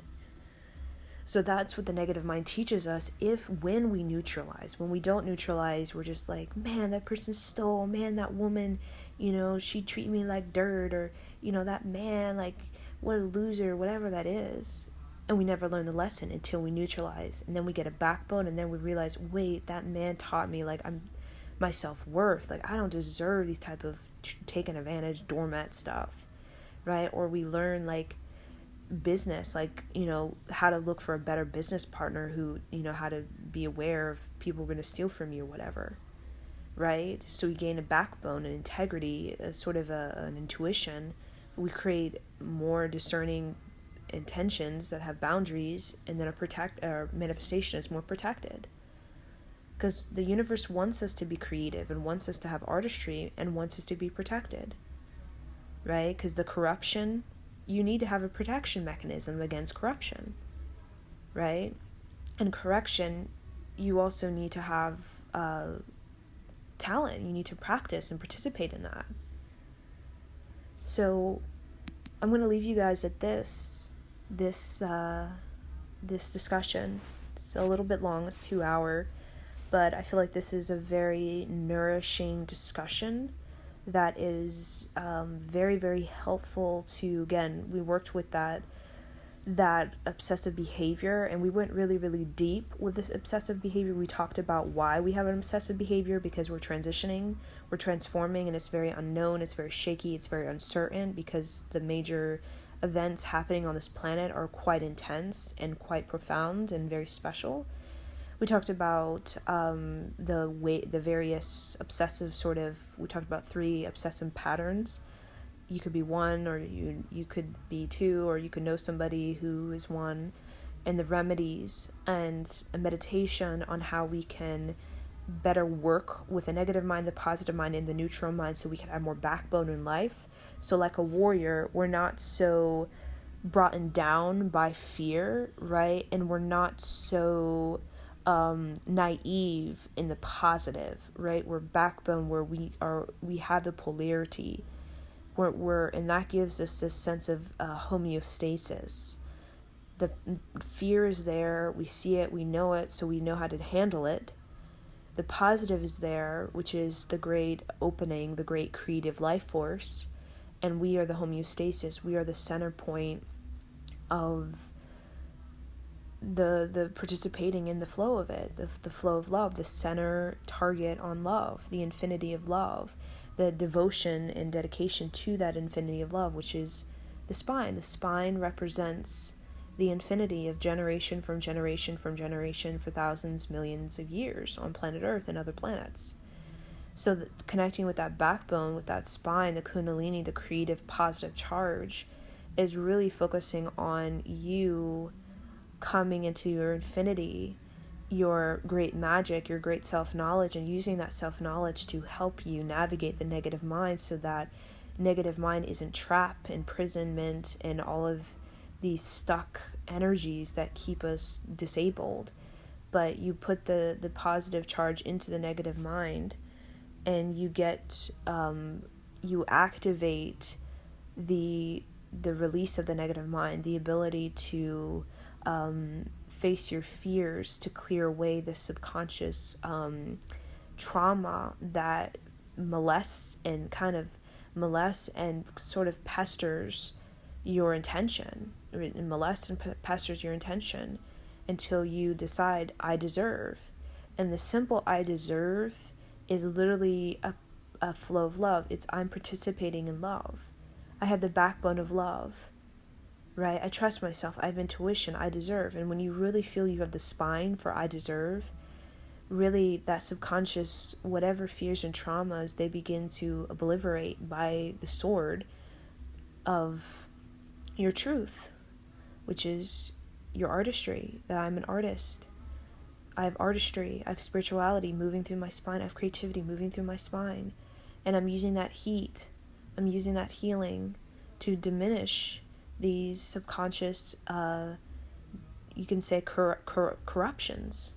So that's what the negative mind teaches us. When we neutralize, when we don't neutralize, we're just like, man, that person stole, man, that woman, she treated me like dirt, or, that man, like, what a loser, whatever that is. And we never learn the lesson until we neutralize. And then we get a backbone, and then we realize, wait, that man taught me, like, my self-worth. Like, I don't deserve these type of taken advantage, doormat stuff, right? Or we learn, like, business, like, how to look for a better business partner who, how to be aware of people who are going to steal from you or whatever, right? So we gain a backbone, an integrity, a sort of an intuition. We create more discerning intentions that have boundaries, and then our manifestation is more protected. Because the universe wants us to be creative and wants us to have artistry and wants us to be protected, right? Because the corruption, you need to have a protection mechanism against corruption, right? And correction, you also need to have talent. You need to practice and participate in that. So I'm going to leave you guys at this discussion. It's a little bit long. It's 2 hours. But I feel like this is a very nourishing discussion that is very, very helpful to, again, we worked with that obsessive behavior, and we went really, really deep with this obsessive behavior. We talked about why we have an obsessive behavior, because we're transitioning, we're transforming, and it's very unknown, it's very shaky, it's very uncertain, because the major events happening on this planet are quite intense and quite profound and very special. We talked about the various obsessive we talked about 3 obsessive patterns. You could be 1, or you could be 2, or you could know somebody who is 1, and the remedies and a meditation on how we can better work with the negative mind, the positive mind, and the neutral mind, so we can have more backbone in life. So like a warrior, we're not so brought down by fear, right? And we're not so naive in the positive, right? We're backbone, where we have the polarity, and that gives us this sense of homeostasis. The fear is there, we see it, we know it, so we know how to handle it. The positive is there, which is the great opening, the great creative life force, and we are the homeostasis. We are the center point of the participating in the flow of it, the flow of love, the center target on love, the infinity of love, the devotion and dedication to that infinity of love, which is the spine. The spine represents the infinity of generation from generation from generation for thousands, millions of years on planet Earth and other planets. So connecting with that backbone, with that spine, the kundalini, the creative positive charge, is really focusing on you coming into your infinity, your great magic, your great self-knowledge, and using that self-knowledge to help you navigate the negative mind, so that negative mind isn't trapped, imprisonment, and all of these stuck energies that keep us disabled. But you put the positive charge into the negative mind, and you get you activate the release of the negative mind, the ability to face your fears, to clear away the subconscious trauma that molests and sort of pesters your intention, pesters your intention until you decide, I deserve. And the simple I deserve is literally a flow of love. It's I'm participating in love. I have the backbone of love, right? I trust myself. I have intuition. I deserve. And when you really feel you have the spine for I deserve, really that subconscious, whatever fears and traumas, they begin to obliterate by the sword of your truth, which is your artistry, that I'm an artist. I have artistry, I have spirituality moving through my spine, I have creativity moving through my spine, and I'm using that heat, I'm using that healing to diminish these subconscious, you can say corruptions,